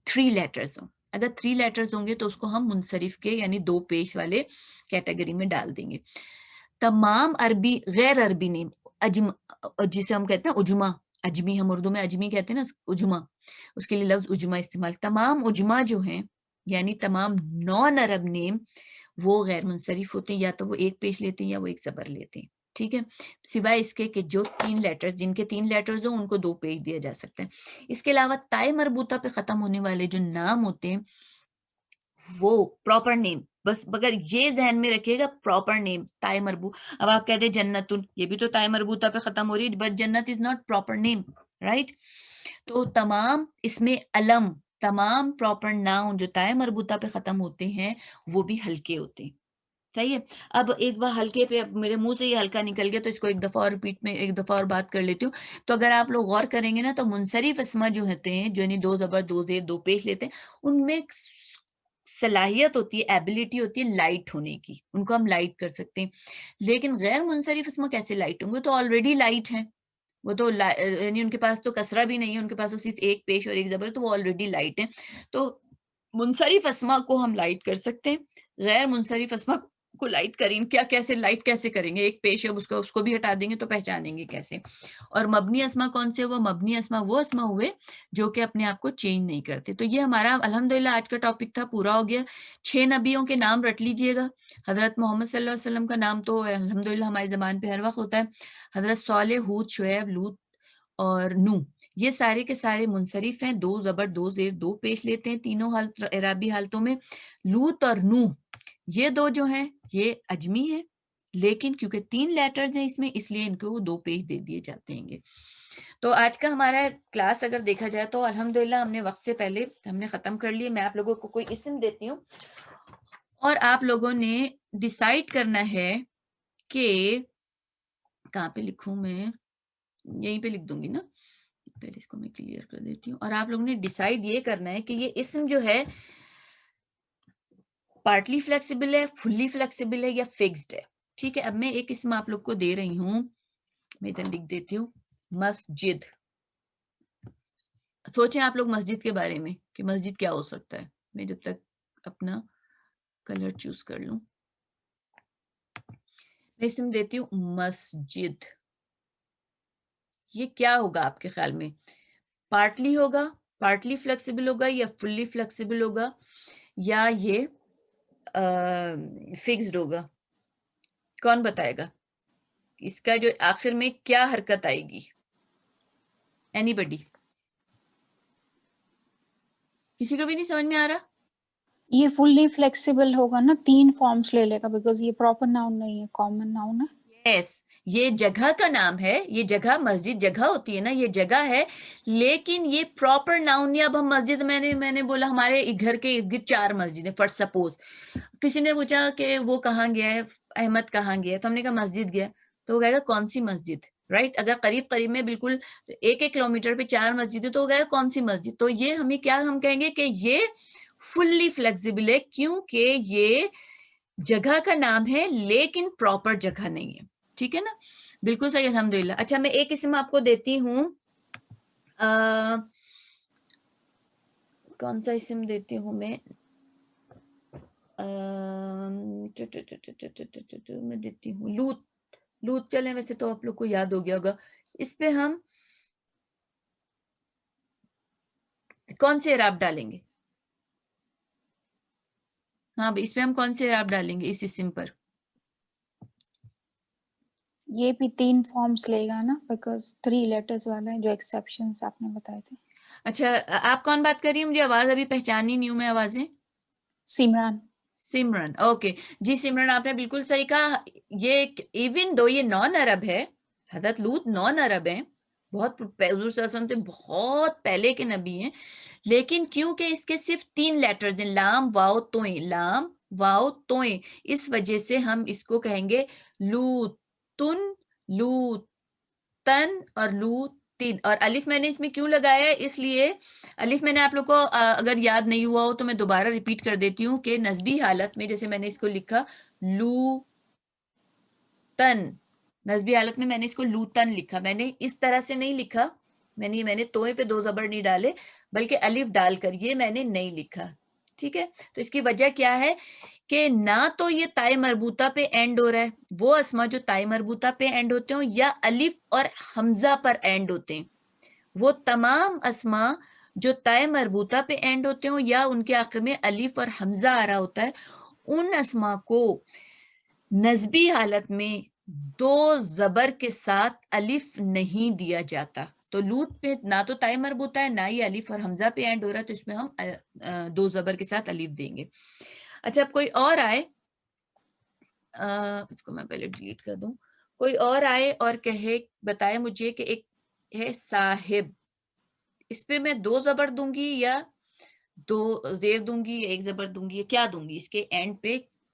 3 لیٹرز ہوں. اگر 3 لیٹرز ہوں گے تو اس کو ہم منصرف کے یعنی 2 پیش والے کیٹیگری میں ڈال دیں گے. تمام عربی غیر عربی نیم جسے ہم کہتے ہیں عجمہ، اجمی، ہم اردو میں اجمی کہتے ہیں نا، عجمہ، اس کے لیے لفظ عجمہ استعمال. تمام عجمہ جو ہیں یعنی تمام نان عرب نیم وہ غیر منصرف ہوتے ہیں، یا تو وہ 1 پیش لیتے ہیں یا وہ 1 زبر لیتے ہیں. ٹھیک ہے، سوائے اس کے کہ جو 3 لیٹرز، جن کے 3 لیٹرز ہوں ان کو 2 پیج دیا جا سکتا ہے. اس کے علاوہ تائے مربوطہ پہ ختم ہونے والے جو نام ہوتے ہیں وہ پراپر نیم، بس مگر یہ ذہن میں رکھیے گا پراپر نیم تائے مربوط. اب آپ کہتے ہیں جنتن، یہ بھی تو تائے مربوطہ پہ ختم ہو رہی ہے، بٹ جنت is not proper name, right. تو تمام اس میں علم، تمام پراپر ناؤن جو تائے مربوطہ پہ ختم ہوتے ہیں وہ بھی ہلکے ہوتے ہیں. صحیح ہے. اب ایک بار ہلکے پہ, اب میرے منہ سے یہ ہلکا نکل گیا تو اس کو ایک دفعہ اور ریپیٹ میں ایک دفعہ اور بات کر لیتی ہوں. تو اگر آپ لوگ غور کریں گے نا تو منصرف اسما جو ہوتے ہیں, جو یعنی 2 زبر 2 زیر 2 پیش لیتے ہیں, ان میں صلاحیت ہوتی ہے, ایبلٹی ہوتی ہے لائٹ ہونے کی, ان کو ہم لائٹ کر سکتے ہیں. لیکن غیر منصرف اسما کیسے لائٹ ہوں گے؟ تو آلریڈی لائٹ ہیں وہ تو, یعنی ان کے پاس تو کسرہ بھی نہیں ہے, ان کے پاس تو صرف ایک پیش اور ایک زبر, تو وہ آلریڈی لائٹ ہیں. تو منصرف اسما کو ہم لائٹ کر سکتے ہیں, غیر منصرف اسما کو لائٹ کریں کیا, کیسے لائٹ کیسے کریں گے؟ ایک پیش ہے اس کو بھی ہٹا دیں گے تو پہچانیں گے کیسے. اور مبنی اسما کون سے ہوئے؟ مبنی اسما وہ اسما ہوئے جو کہ اپنے آپ کو چینج نہیں کرتے. تو یہ ہمارا الحمدللہ آج کا ٹاپک تھا, پورا ہو گیا. 6 نبیوں کے نام رٹ لیجئے گا. حضرت محمد صلی اللہ علیہ وسلم کا نام تو الحمدللہ ہماری زبان پہ ہر وقت ہوتا ہے. حضرت صالح, ہود, شعیب, لوط اور نوح, یہ سارے کے سارے منصرف ہیں, 2 زبر 2 زیر 2 پیش لیتے ہیں تینوں حالت اعرابی حالتوں میں. لوط اور نوح یہ 2 جو ہیں یہ اجمی ہیں, لیکن کیونکہ 3 لیٹرز ہیں اس میں, اس لیے ان کو 2 پیج دے دیے جاتے ہیں. تو آج کا ہمارا کلاس اگر دیکھا جائے تو الحمدللہ ہم نے وقت سے پہلے ہم نے ختم کر لیے. میں آپ لوگوں کو کوئی اسم دیتی ہوں اور آپ لوگوں نے ڈیسائیڈ کرنا ہے کہ کہاں پہ لکھوں, میں یہیں پہ لکھ دوں گی نا, پہلے اس کو میں کلیئر کر دیتی ہوں. اور آپ لوگوں نے ڈیسائیڈ یہ کرنا ہے کہ یہ اسم جو ہے پارٹلی فلیکسیبل ہے, فلی فلیکسیبل ہے یا فکسڈ ہے. ٹھیک ہے, اب میں ایک اسم آپ لوگ کو دے رہی ہوں, میں ادھر لکھ دیتی ہوں مسجد. سوچیں آپ لوگ مسجد کے بارے میں کہ مسجد کیا ہو سکتا ہے. میں جب تک اپنا کلر چوز کر لوں, میں اسم دیتی ہوں مسجد. یہ کیا ہوگا آپ کے خیال میں؟ پارٹلی ہوگا, پارٹلی فلیکسیبل ہوگا, یا فلی فلیکسیبل ہوگا, یا یہ فکسڈ ہوگا؟ کون بتائے گا اس کا جو آخر میں کیا حرکت آئے گی؟ اینی بڈی؟ کسی کو بھی نہیں سمجھ میں آ رہا؟ یہ فلی فلیکسیبل ہوگا نا, 3 فارمز لے لے گا, بیکاز یہ پراپر ناؤن نہیں ہے, کامن ناؤن ہے. یس, یہ جگہ کا نام ہے. یہ جگہ, مسجد جگہ ہوتی ہے نا, یہ جگہ ہے, لیکن یہ پراپر ناؤن نہیں. اب ہم مسجد, میں نے بولا ہمارے گھر کے ارد گرد 4 مسجدیں, فار سپوز کسی نے پوچھا کہ وہ کہاں گیا ہے, احمد کہاں گیا ہے, تو ہم نے کہا مسجد گیا, تو وہ کہے گا کون سی مسجد, رائٹ. اگر قریب قریب میں بالکل 1 کلومیٹر پہ 4 مسجدیں تو وہ کہے گا کون سی مسجد. تو یہ ہمیں کیا ہم کہیں گے کہ یہ فلی فلیکسیبل ہے, کیونکہ یہ جگہ کا نام ہے لیکن پراپر جگہ نہیں ہے. ٹھیک ہے نا, بالکل صحیح, الحمدللہ. اچھا, میں ایک اسم آپ کو دیتی ہوں, کون سا اسم دیتی ہوں میں, میں دیتی ہوں لوط. لوط چلیں, ویسے تو آپ لوگ کو یاد ہو گیا ہوگا. اس پہ ہم کون سے اعراب ڈالیں گے؟ ہاں, اس پہ ہم کون سے اعراب ڈالیں گے اس اسم پر؟ یہ بھی 3 فارمز لے گا نا, بیکاز 3 لیٹرز والا ہے, جو ایکسیپشنز آپ نے بتائے تھے. اچھا, آپ کون بات کر رہی ہیں؟ مجھے آواز ابھی پہچانی نہیں ہوں میں آوازیں. سمران. سمرن, اوکے جی سمرن, آپ نے بالکل صحیح کہا. یہ ایون دو یہ نان عرب ہے, حضرت لوط نان عرب ہیں, بہت حضور صلی اللہ علیہ وسلم سے بہت پہلے کے نبی ہیں, لیکن کیونکہ اس کے صرف 3 لیٹرز ہیں, لام واو توئیں, لام واو توئیں, اس وجہ سے ہم اس کو کہیں گے لوتن, لوتن اور لوتن. اور الف میں نے اس میں کیوں لگایا ہے, اس لیے الف میں نے آپ لوگ کو اگر یاد نہیں ہوا ہو تو میں دوبارہ ریپیٹ کر دیتی ہوں کہ نسبی حالت میں جیسے میں نے اس کو لکھا لوتن, نسبی حالت میں نے اس کو لوتن لکھا, میں نے اس طرح سے نہیں لکھا, میں نے توئے پہ 2 زبر نہیں ڈالے, بلکہ الف ڈال کر یہ میں نے نہیں لکھا. ٹھیک ہے, تو اس کی وجہ کیا ہے کہ نہ تو یہ تائے مربوطہ پہ اینڈ ہو رہا ہے, وہ اسما جو تائے مربوطہ پہ اینڈ ہوتے ہوں یا الف اور حمزہ پر اینڈ ہوتے ہیں, وہ تمام اسما جو تائے مربوطہ پہ اینڈ ہوتے ہوں یا ان کے آخر میں الف اور حمزہ آ رہا ہوتا ہے, ان اسما کو نسبی حالت میں 2 زبر کے ساتھ الف نہیں دیا جاتا. تو لوط پہ نہ تو تائے مربوطہ ہے, نہ ہی الف اور حمزہ پہ اینڈ ہو رہا ہے, تو اس میں ہم 2 زبر کے ساتھ الف دیں گے. اچھا, اب کوئی اور آئے, اس کو میں پہلے ڈیلیٹ کر دوں, کوئی اور آئے اور کہے, بتائے مجھے کہ ایک ہے صاحب, اس پہ میں 2 زبر دوں گی یا 2 زیر دوں گی, یا 1 زبر دوں گی, یا کیا دوں گی اس کے اینڈ پہ,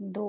2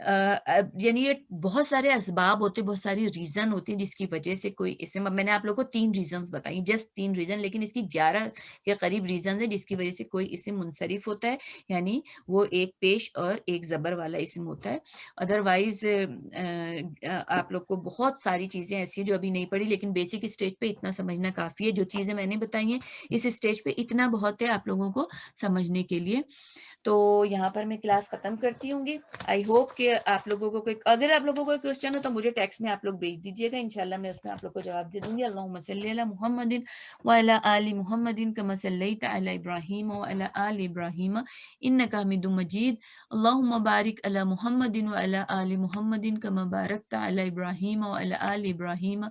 یعنی یہ بہت سارے اسباب ہوتے ہیں، بہت ساری ریزن ہوتی ہیں جس کی وجہ سے کوئی اسم، اب میں نے آپ لوگوں کو 3 ریزنز بتائی، جسٹ 3 ریزن، لیکن اس کی 11 کے قریب ریزنز ہیں جس کی وجہ سے کوئی اسم منصرف ہوتا ہے، یعنی وہ ایک پیش اور ایک زبر والا اسم ہوتا ہے۔ ادروائز آپ لوگ کو بہت ساری چیزیں ایسی ہیں جو ابھی نہیں پڑھی، لیکن بیسک اسٹیج پہ اتنا سمجھنا کافی ہے۔ جو چیزیں میں نے بتائی ہیں اس اسٹیج پہ اتنا بہت ہے آپ لوگوں کو سمجھنے کے لیے۔ تو یہاں پر میں کلاس ختم کرتی ہوں گی۔ آئی ہوپ کہ آپ لوگوں کو اگر آپ لوگوں کو کوئی کوشچن ہو تو مجھے ٹیکسٹ میں آپ لوگ بھیج دیجیے گا، انشاءاللہ میں اس میں آپ لوگ کو جواب دے دوں گی۔ اللہم صلی علی محمد وعلی آل محمد کما صلیت علی ابراہیم وعلی آل ابراہیم انک حمید مجید۔ اللہم بارک علی محمد وعلی آل محمد کما بارکت علی ابراہیم وعلی آل ابراہیم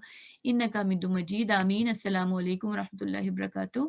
انک حمید مجید۔ آمین۔ السلام علیکم ورحمۃ اللہ وبرکاتہ۔